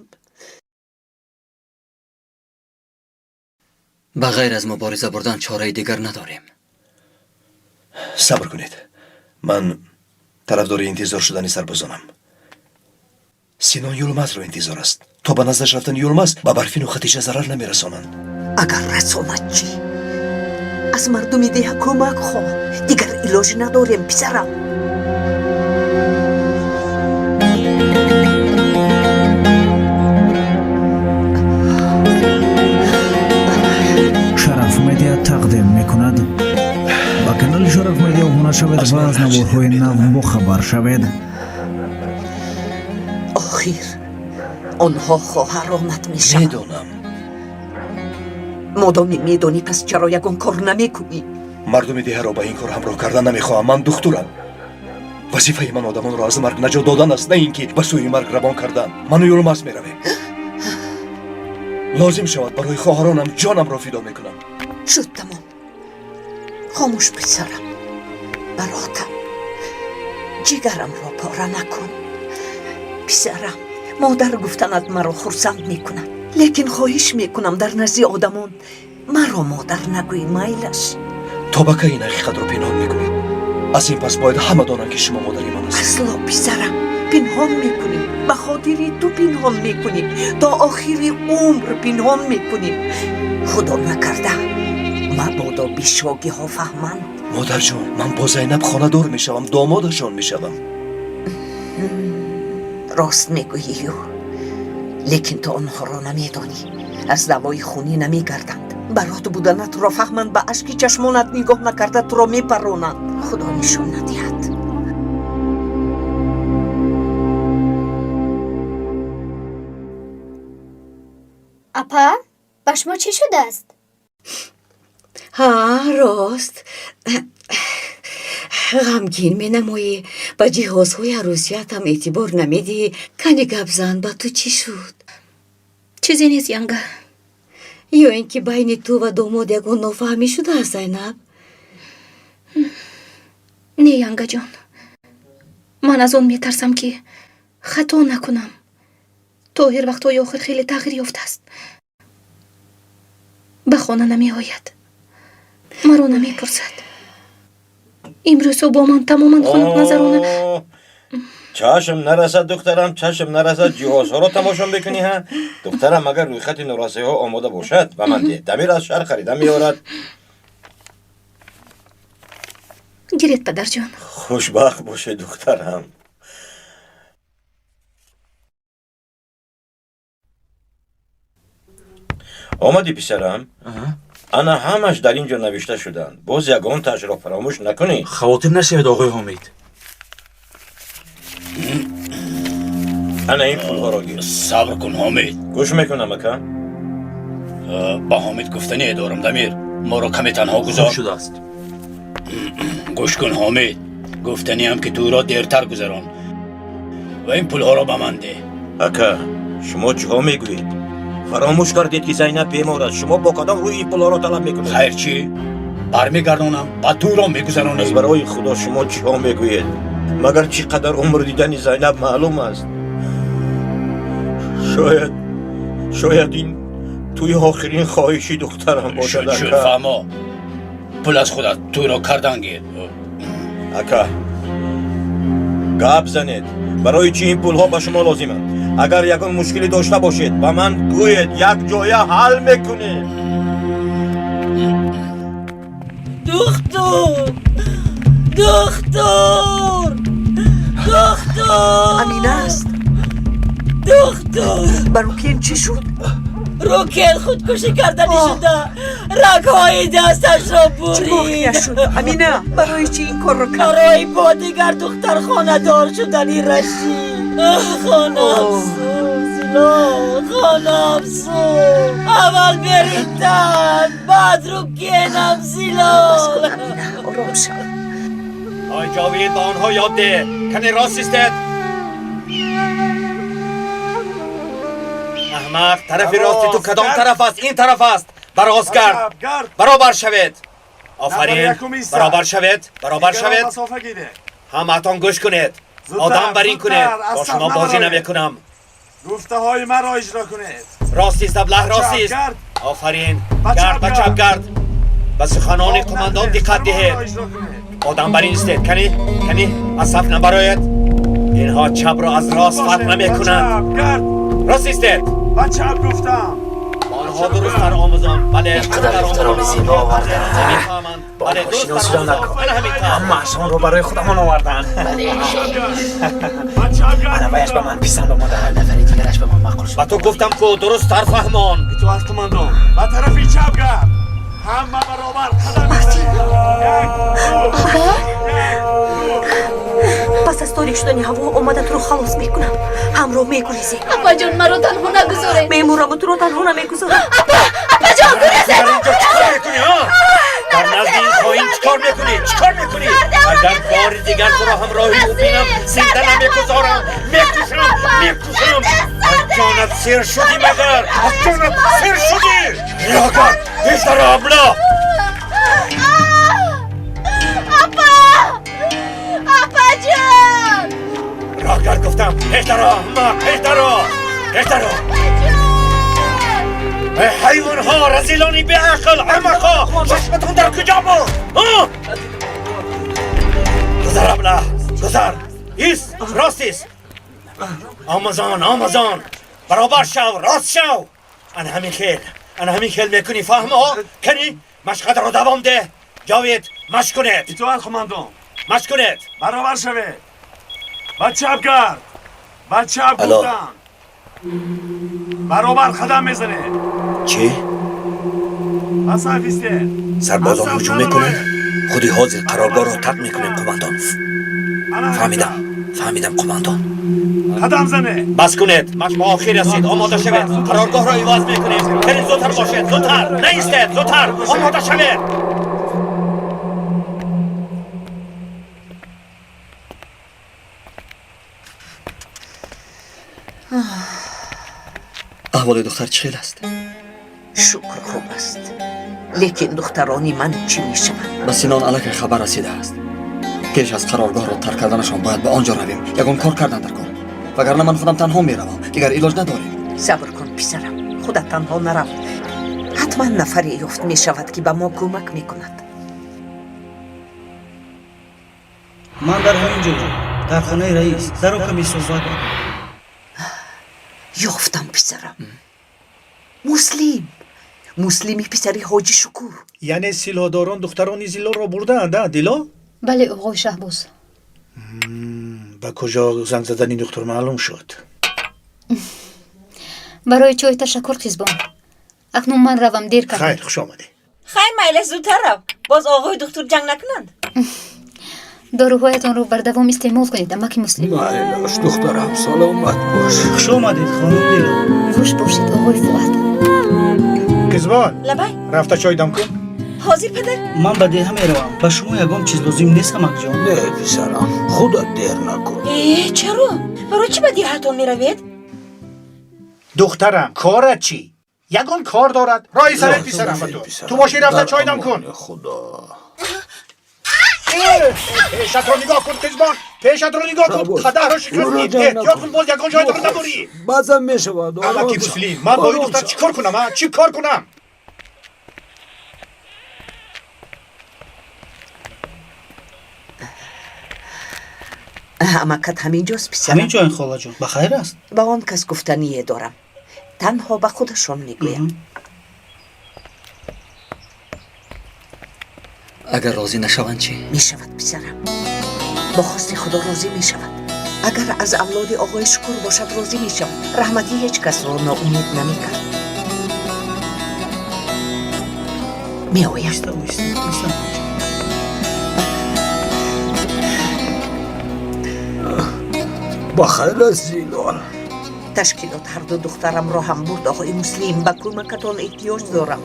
بغیر از مبارزه بردن چاره دیگر نداریم. صبر کنید. من طرفدار انتظار شدن سربازانم. سینان یلماز رو انتظار است. تا به نزدش رفتن یلماز به برفین و خطیش ضرر نمیرسانند. اگر رساند چی؟ از مردم دیگه کمک خواه. دیگر علاج نداریم پسرم. شرف مدیا تقدیم میکند. با کانال شرف مدیا آموزش شوید و از نوارهای نو خبر شوید. آخر آنها خواهرانت میشن. میدونم. مادامی میدونی پس چرا یکون کار نمیکنی؟ مردم دیگه را با این کار همراه کردن نمیخواهم. من دکترم. وظیفه من آدمان را از مرگ نجات دادن است، نه اینکه به سوی مرگ روان کردن. من یلماز میروم. لازم شود برای خواهرانم جانم را فدا میکنم. شد تمام. خاموش پسرم. براتم جگرم را پاره نکن. پسرم، مادر گفتنت مرا خرسند میکنم، لیکن خواهش میکنم در نزد آدمان مرا مادر نگوی مایلش. تو با که این حقیقت رو پنهان میکنی؟ از این پس باید همه دانن که شما مادری من است. اصلا پسرم پنهان میکنیم، به خاطر تو پنهان میکنیم، تا آخر عمر پنهان میکنیم. خدا نکرده مبادا بیشاگی ها فهمند. مادر جان، من با زینب خانه دار میشوم، دامادشان میشوم. راست میگویی، لیکن تو آنها را نمیدانی، از دوای خونی نمیگردند. برات بودن تو را فهمند، به اشک چشمانت نگاه نکرده تو را میپرانند. خدا نشون ندهد. اپا به شما چی شده است؟ ها راست، غمگین می نمایی، با جهازهای عروسیت هم اعتبار نمیدی. کنی گپ زن، با تو چی شد؟ چیزی نیست ینگه. یا اینکه بین تو و داماد یگان نافهمی شده است زینب؟ نه ینگه جان، من از اون میترسم که خطا نکنم. طاهر وقتای آخر خیلی تغییر یافته است، به خانه نمی آید، مرا نمی پرسد. امروز با من تماما خنک نظرانه. چشم نرسد دخترم، چشم نرسد. جهازها رو تماشا بکنی ها دخترم. اگر روی خط نوراسه ها آماده باشد و من دمیر از شهر خریدم میارد. گیرید پدر جان. خوشبخت باشه دخترم. آمدی پسرم؟ انا همش در اینجا نوشته شدن، باز یگان تاش را فراموش نکنی. خواطر نشود آقای حامد. انا این پول ها را گیر. صبر کن حامد. گوش میکنم اکا. با حامد گفتنی دارم دمیر، ما را کمی تنها گذار. شده است. گوش کن حامد، گفتنی هم که تو را دیرتر گذران و این پول ها را به من ده. اکا شما چه ها میگویید؟ فراموش کردید که زینب بیمار است. شما با کدام روی این پولا را طلب میکنید؟ خیر چی؟ برمیگردانم با تو را میگذرانید. از برای خدا شما چی ها میگویید؟ مگر چقدر عمر دیدن زینب معلوم است. شاید این توی آخرین خواهشی دخترم باشد. شد فهما، پول از خودت تو را کردن گیر. اکا گپ زنید، برای چی این پول ها به شما لازمند؟ اگر یکان مشکلی داشته باشید با من گوید، یک جایه حل میکنید. دختر امین است. دختر با روکین چی شد؟ روکین خودکشی کردنی شده، رگهای دستش را چه واقعی شد؟ امینه برای چی این کار رو کرد؟ برای با دیگر دختر خانه دار شدنی رشید. خانه افسوس، خانه افسوس. اول بریدن، بعد روکینم زیلا. بس کن امینه، آرام شد. آی جاوید با آنها یاد ده، کنی راست استد؟ احمق، طرف راستی تو کدام طرف است؟ این طرف است. براز کرد، برابر شوید. آفرین، برابر شوید، برابر شوید. همتان گوش کنید، آدم برین کنید. با شما بازی نمی کنم. گفته های من را اجرا کنید. راستی است ابله، راستی است. آفرین، گرد به چپ گرد. به سخنان قماندان دقت دهید. آدم برین استید، کنی از صف نبراید. اینها چپ را از راست فرق نمی کنند. راست استید. با چپ گفتم. آنها درست تر آموزم. بله، قدر افترام زیبا آوردن. با خوشی اصلا نکن. همه اشان رو برای خودمان آوردن. انا بایش به من پیسن به مادر نفری دیگرش به من مقل شد. با تو گفتم که درست تر فهمان. تو از کماندان با طرفی چپ گرد. همه برابر قدم پس از تاریک شدنی هوا آمده تو رو خلاص میکنم. همراه میگریزی. اپا جان مرا تنها نگذاره. میمورم تو رو تنها نمیگذارم. اپا جان گریزه. در نزد این خواهین چکار میکنی؟ اگر بار دیگر تو را همراهی ببینم زنده نمیگذارم. میکشم. از جانت سیر شدی مگر؟ از جانت سیر شدی؟ ریاکر، بیشتر ابلا. اپا جان راکر گفتم، پیش درو. ای حیوان ها رزیلانی به عقل عمقا چشمتون در کجا بود؟ گذر ابله گذر ایست راست ایست آمازان برابر شو راست شو انا همین خیل میکنی فهم ها کنی مشقت رو دوام ده جاوید مشق کنید ایتوال خماندون مشق کنید برابر شوه بچه ابگرد بچه اب گفتن برابر خدم میزنه چی؟ بس حفیسته سربازان هجوم میکنن خودی حاضر قرارگاه رو ترک میکنیم قماندان فهمیدم قماندان خدم زنه بس کنید مجموع آخر رسید آماده شوید قرارگاه را ایواز میکنیم برید زودتر باشید زودتر نیستید زودتر آماده شوید احوال دختر چه خیل است؟ شکر خوب است لیکن دخترانی من چی می شود؟ به سینان علک خبر رسیده است پیش از قرارگاه را ترک کردنشان باید به آنجا رویم یگان کار کردن در کار وگرنه من خودم تنها می روم دیگر علاج نداریم صبر کن پسرم خودت تنها نرو حتما نفری یافت می شود که به ما کمک می کند من در همین جا در خانه رئیس در او کمی صحبت یافتم پسرم مسلمی پسری حاجی شکور یعنی سیلاداران دختران زیلا را بردن ده دیلا؟ بله آقای شهباز به کجا زنگ زدن این دختر معلوم شد برای چای تشکر قیزبان اکنون من روم دیر کردم خیر خوش آمده خیر میله زودتر رو باز آقای دکتر جنگ نکنند داروهایتان رو بر دوام استعمال کنید اما که مسلم مایلش دخترم سلامت باش خوش آمدید خانم دیلا خوش باشید آقای فؤاد قیزبان لبای رفته چای دم کن حاضر پدر من به دیه میروم به شما یگام چیز لازم نیست امک جان نه پسرم خودت دیر نکن چرا؟ برای چی به دیهتان میروید؟ دخترم کارت چی؟ یگان کار دارد رای سرت پسرم تو ماشین رفته چای دم کن خدا پیشت رو نگاه کن قیزبان پیشت رو نگاه کن خدا رو شکست احتیاط کن باز یگان جای رو نبری بازم میشود الکی مسلم من با این دختر چی کار کنم چی کار کنم امکت همینجاست پسرم همین جای خاله جان بخیر است با آن کس گفتنیه دارم تنها به خودشون میگویم اگر راضی نشوند چی؟ میشود پسرم با خواست خدا راضی میشود اگر از اولاد آقای شکور باشد راضی میشود رحمتی هیچ کس را ناامید نمیکرد میآیم بخیر است زیلال تشکیلات هر دو دخترم را هم برد آقای مسلم به کمکتان احتیاج دارم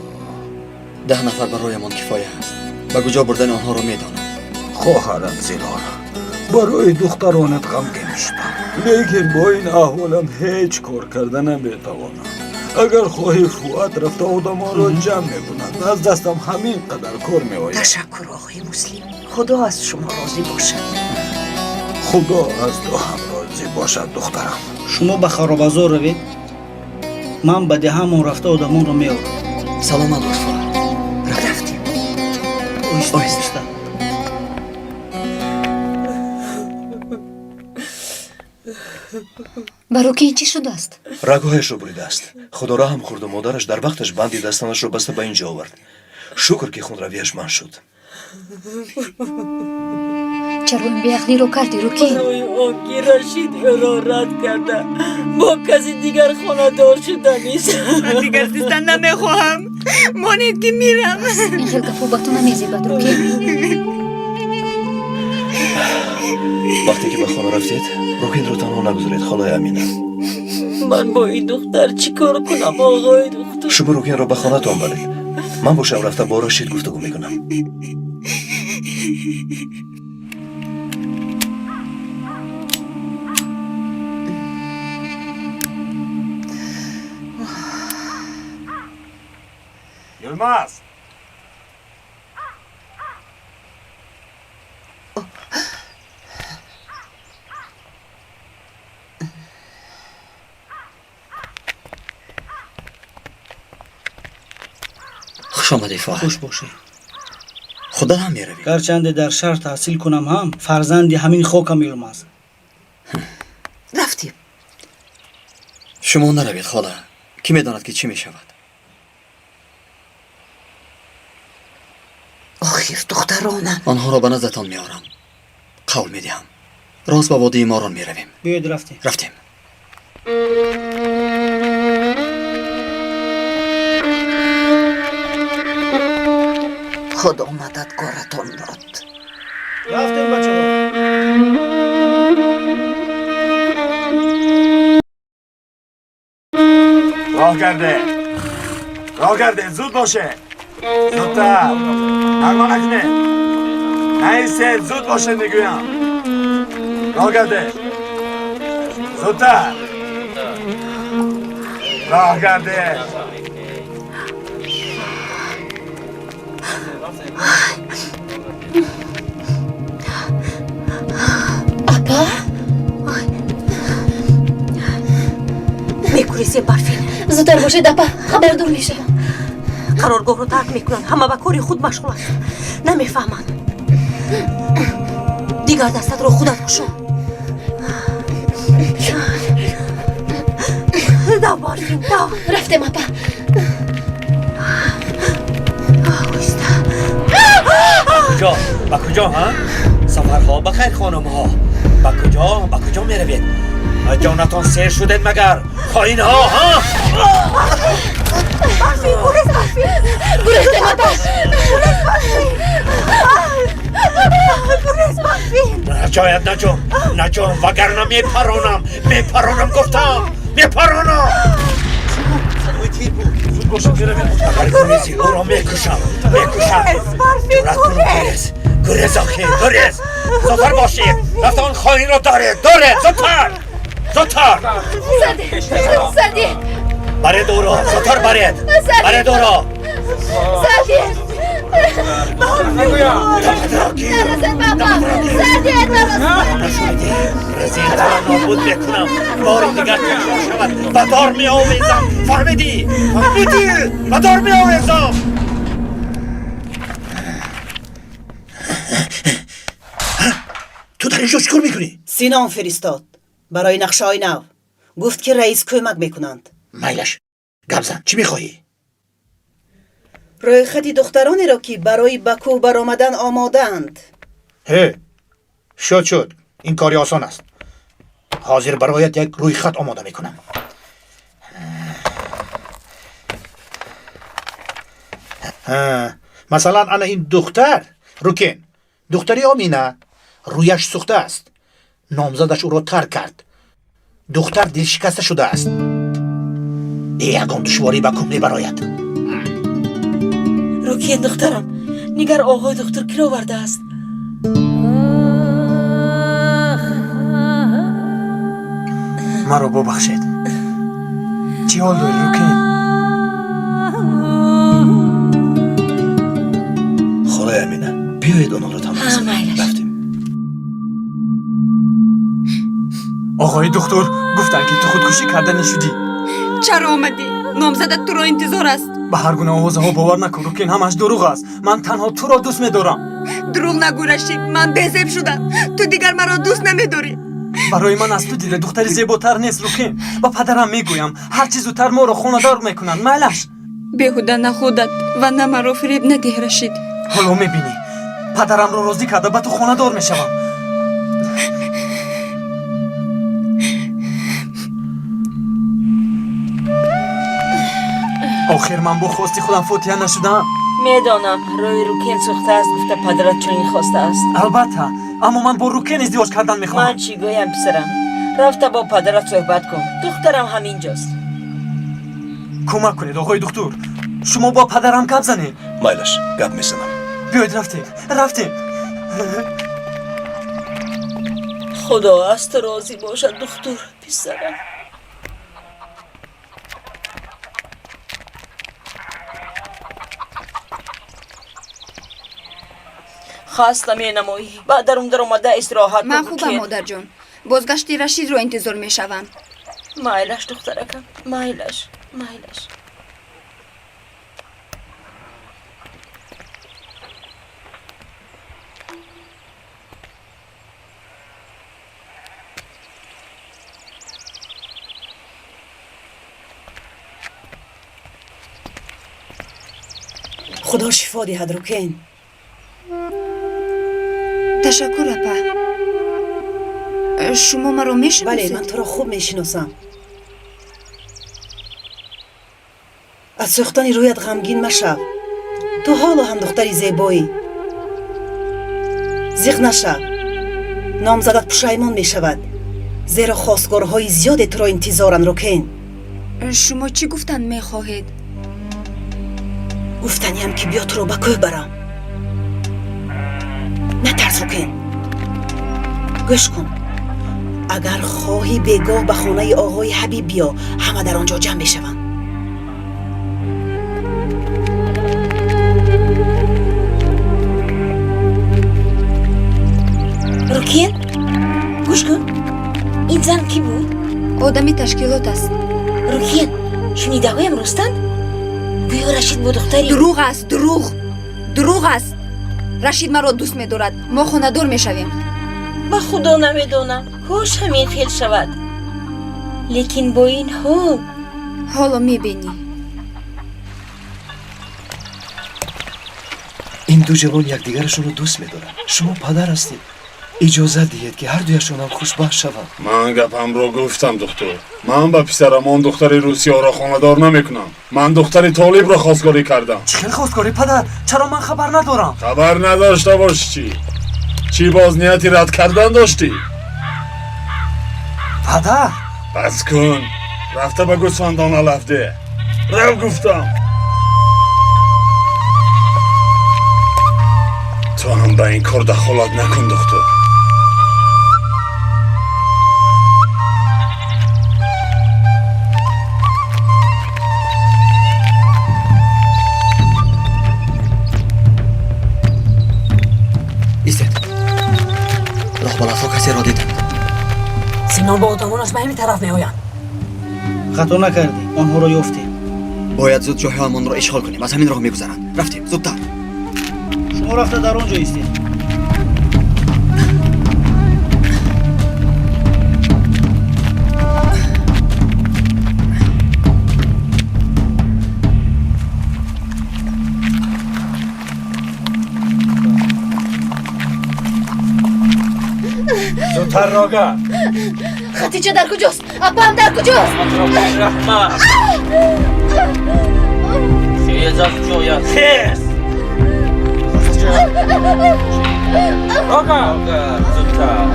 10 نفر برایمان کفایه است به کجا بردن آنها را میدانم خواهرم زیلال برای دخترانت غمگین شدم لیکن با این احوالم هیچ کار کردن نمیتوانم اگر خواهی فؤاد رفته آدمان را جمع میکند از دستم همین قدر کار میآید تشکر آقای مسلم خدا از شما راضی باشد خدا از تو هم راضی باشد دخترم شما به خرابازار روید من به ده همون رفته آدمان رو میارم سلامت باش فؤاد رفتیم اویسته برای که این چی شده است؟ رگوهش رو بریده است خدا را هم خورد و مادرش در وقتش بندی دستانش رو بسته به اینجا آورد شکر که خون رویش من شد چرا این بیعقلی رو کردی روکی؟ برای آنکه رشید را رد کرده با کسی دیگر خانه دار شده نیست دیگر زیستن نمیخواهم مانید که میرم این خیلی گفو با تو نمیزیبد روکی وقتی که به خانه رفتید روکین رو تنها نگذارید خالای امینه من با این دختر چی کار کنم آقای دکتر شما روکین رو به خانه تان برید من با شب رفته با رشید گفتگو میکنم یلماز خوش آمدی فاحل. خوش باشی. خدا هم میروی. گرچند در شهر تحصیل کنم هم فرزندی همین خاکم یلماز. رفتیم. شما نروید خاله. کی میداند که چی میشود؟ آخر دخترانم. آنها را به نزدتان میارم. قول میدهم. راست به وادی ماران میرویم. بیاید رفتیم. رفتیم. خدا مددگارتان باد. رفتیم بچه ها. راه گرده زود باشه. زودتر نرما نکنه. نیسته زود باشه میگویم. راه گرده زودتر. راه گرده. اپا میکوریسی برفین. زودتر باشید اپا، خبر دور میشه. قرارگاه رو ترک میکنن، همه به کاری خود مشغول است. نمیفهمن. دیگر دستت رو خودت کشو. دو برفین دو. رفتیم اپا. کجا؟ با کجا ها؟ سفرها بخیر خانم ها. با کجا می روید؟ جانتان سیر شدید مگر؟ خواهین ها ها؟ برفین گریز برفین. گریزتیم اپا. گریز برفین. نجاید نجام وگرنه میپرانم گفتم میپرانم. اگر گریزی او را میکشم. گریز آخی گریز. زودتر باشید. رفت آن خواهین را دارید زودتر. زدی برای دورا زودتر برای دورا. زدی رزیلتان نابود میکنم. باری دیگر تکرار شود و دار می آویزم. فهمیدی؟ و دار می آویزم. تو در اینجا چیکار میکنی؟ سینام فرستاد برای نقشه های نو. گفت که رئیس کمک میکنند. میلش گبزن چی میخواهی؟ روی خطی دخترانی را که برای بکو برآمدن آمادند. شد این کاری آسان است. حاضر برایت یک روی خط آماده میکنم. مثلا انا این دختر روکن دختری آمینه رویش سوخته است. نامزدش او را ترک کرد. دختر دل شکسته شده است. یگان دشواری به کم میبراید. روکین دخترم، نگر آقای دکتر کی را آورده است؟ مرا ببخشید. چی حال داری روکین؟ خاله امینه بیایید آنها را تماس کنیم. رفتیم. آقای دکتر گفتن که تو خودکشی کردن شدی. چرا آمدی؟ نامزدت تو را انتظار است. به هر گونه آوازها باور نکن روکین، همش دروغ است. من تنها تو را دوست می‌دارم. دروغ نگو رشید، من بهذب شدم. تو دیگر مرا دوست نمی‌داری. برای من از تو دیده دختری زیباتر نیست روکین. با پدرم میگویم هر چیز زودتر ما را خانه‌دار میکنن. میلش بیهوده نه خودت و نه مرا فریب نده رشید. حالا میبینی پدرم را راضی کرده به تو خانه‌دار میشوم. آخر من با خواستی خودم فوتیه نشدم. میدانم روی روکین سوخته است. گفته پدرت چنین خواسته است. البته اما من با روکین ازدواج کردن میخوام. من چی گویم پسرم؟ رفته با پدرت صحبت کن. دخترم همینجاست. کمک کنید آقای دکتر. شما با پدرم گپ زنید. میلش گپ میزنم. بیاید رفتیم. خدا از تو راضی باشد دکتر پسرم. خواستم می نمایی بعد در اومده استراحت من خوبم مادر جان. بازگشت رشید رو انتظار می شوم. مایلش دخترکم، مایلش. خدا شفا دهد روکین. تشکر اپا. شما مرا میشناسید؟ بله من تو را خوب میشناسم. از سوختن رویت غمگین مشو. تو حالا هم دختری زیبایی. زیغ نشو. نامزدت پشیمان میشود. زیرا خواستگارهای زیادی تو را انتظارن روکین. شما چی گفتن میخواهید؟ گفتنیم که بیا تو را به کوه برم. نترس روکین. گوش کن. اگر خواهی بگاه به خانه آقای حبیب بیا، همه در آنجا جمع میشوند. روکین گوش کن. این زن کی بود؟ آدمی تشکیلات است. روکین شنیده هایم راستند؟ گویا رشید با دختری. دروغ است. دروغ است. رشید مرا دوست می‌دارد. ما خانه‌دار می‌شویم. با خدا نمیدونم. کاش همین خیل شود. لیکن با این حالا می‌بینی. این دو جوان یکدیگرشون رو دوست می‌دارن. شما پدر هستید. اجازه دهید که هر دویشون هم خوشبخت شوند. من گپم رو گفتم دکتر. من با پسرم آن دختر روسیه را خانه‌دار نمیکنم. من دختر طالب را خواستگاری کردم. چی خواستگاری پدر؟ چرا من خبر ندارم؟ خبر نداشته باشی چی باز نیتی رد کردن داشتی؟ پدر بس کن. رفته به گوسفندان علفده. رو گفتم. تو هم به این کار دخالت نکن دکتر. ایستید. راه بالاتر کسی را دیدم. سینان با آدمانش به همین طرف می آیند. خطا نکردی. آنها را یافتی. باید زود جاهایمان را اشغال کنیم. از همین راه میگذرند. رفتیم زودتر. شما رفته در آنجا ایستید. زودتر راگا. خدیجه در کجاست؟ ابا هم در کجاست؟ رحمه خیز از جویا خیز. راگا زودتر.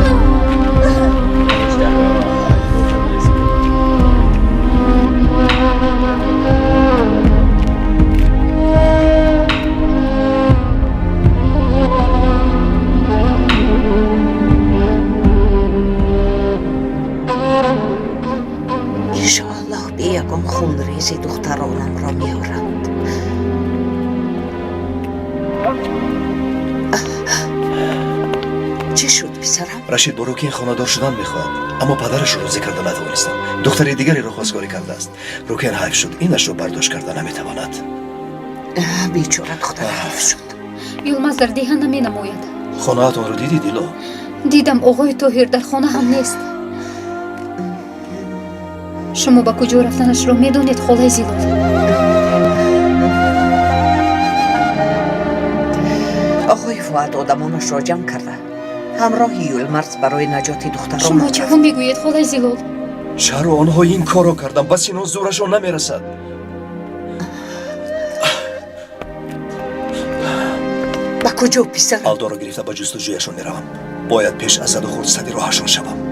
انشاءالله به یکم خون ریزی دخترانم را میارند. چی شد پسرم؟ رشید با روکین خانه‌دار شدن میخواد، اما پدرش رو راضی کرده نتوانستم. دختر دیگری رو خواستگاری کرده است. روکین حیف شد. اینش رو برداشت کرده نمیتواند. بیچاره دختر حیف شد. یلماز در دیه نمی نماید. خانه‌تون رو دیدی دیلو؟ دیدم آقای طاهر در خانه هم نیست. شما با کجا رفتنش رو میدونید خاله زیلال؟ آقای فؤاد آدمانش را جمع کرده. همراه یولمرز برای نجات دختران. شما چه میگویید خاله زیلال؟ چرا آنها این کارو کردن؟ بس اینا زورشون نمیرسد. با کجا پسر؟ آلدو رو گرفته با جستجویشون میروم. باید پیش از زد و خورد راهشون شوم.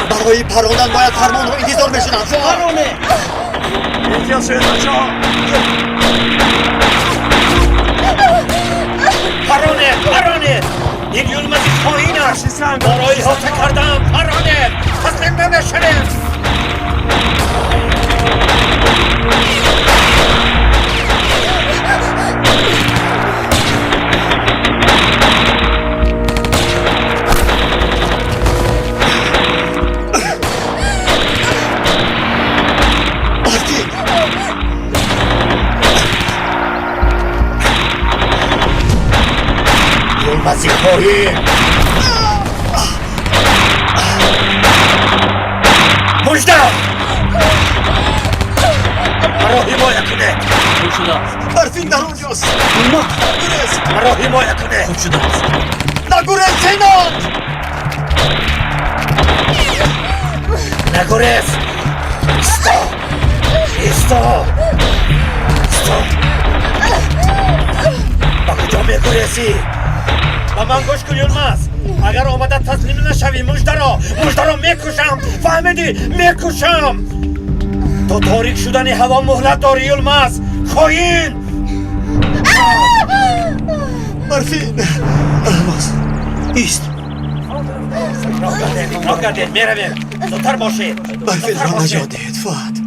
برای پرانن باید فرمان رو انتظار بشنم. پرانه احتیاط شده بچه ها. پرانه این یولمزی پایین است. برای حاطه کردم. پرانه تسلیم نمیشنیم. است. برفین در اونجاست. ما گریز مرا حمایه کنه. خوب شده است. نگریز زینان. نگریز. ایستا. ایستا. ایستا. با کجا میگریزی؟ با من گوش کن یلماز. اگر آمده تسلیم نشوی مژده را میکشم. فهمیدی؟ میکشم. تو تاریک شدن هوا مهلت داری یلماز. خواهین. برفین. الماس ایست. راه کردید میرویم. زودتر باشید. برفین را نجات دهید فؤاد.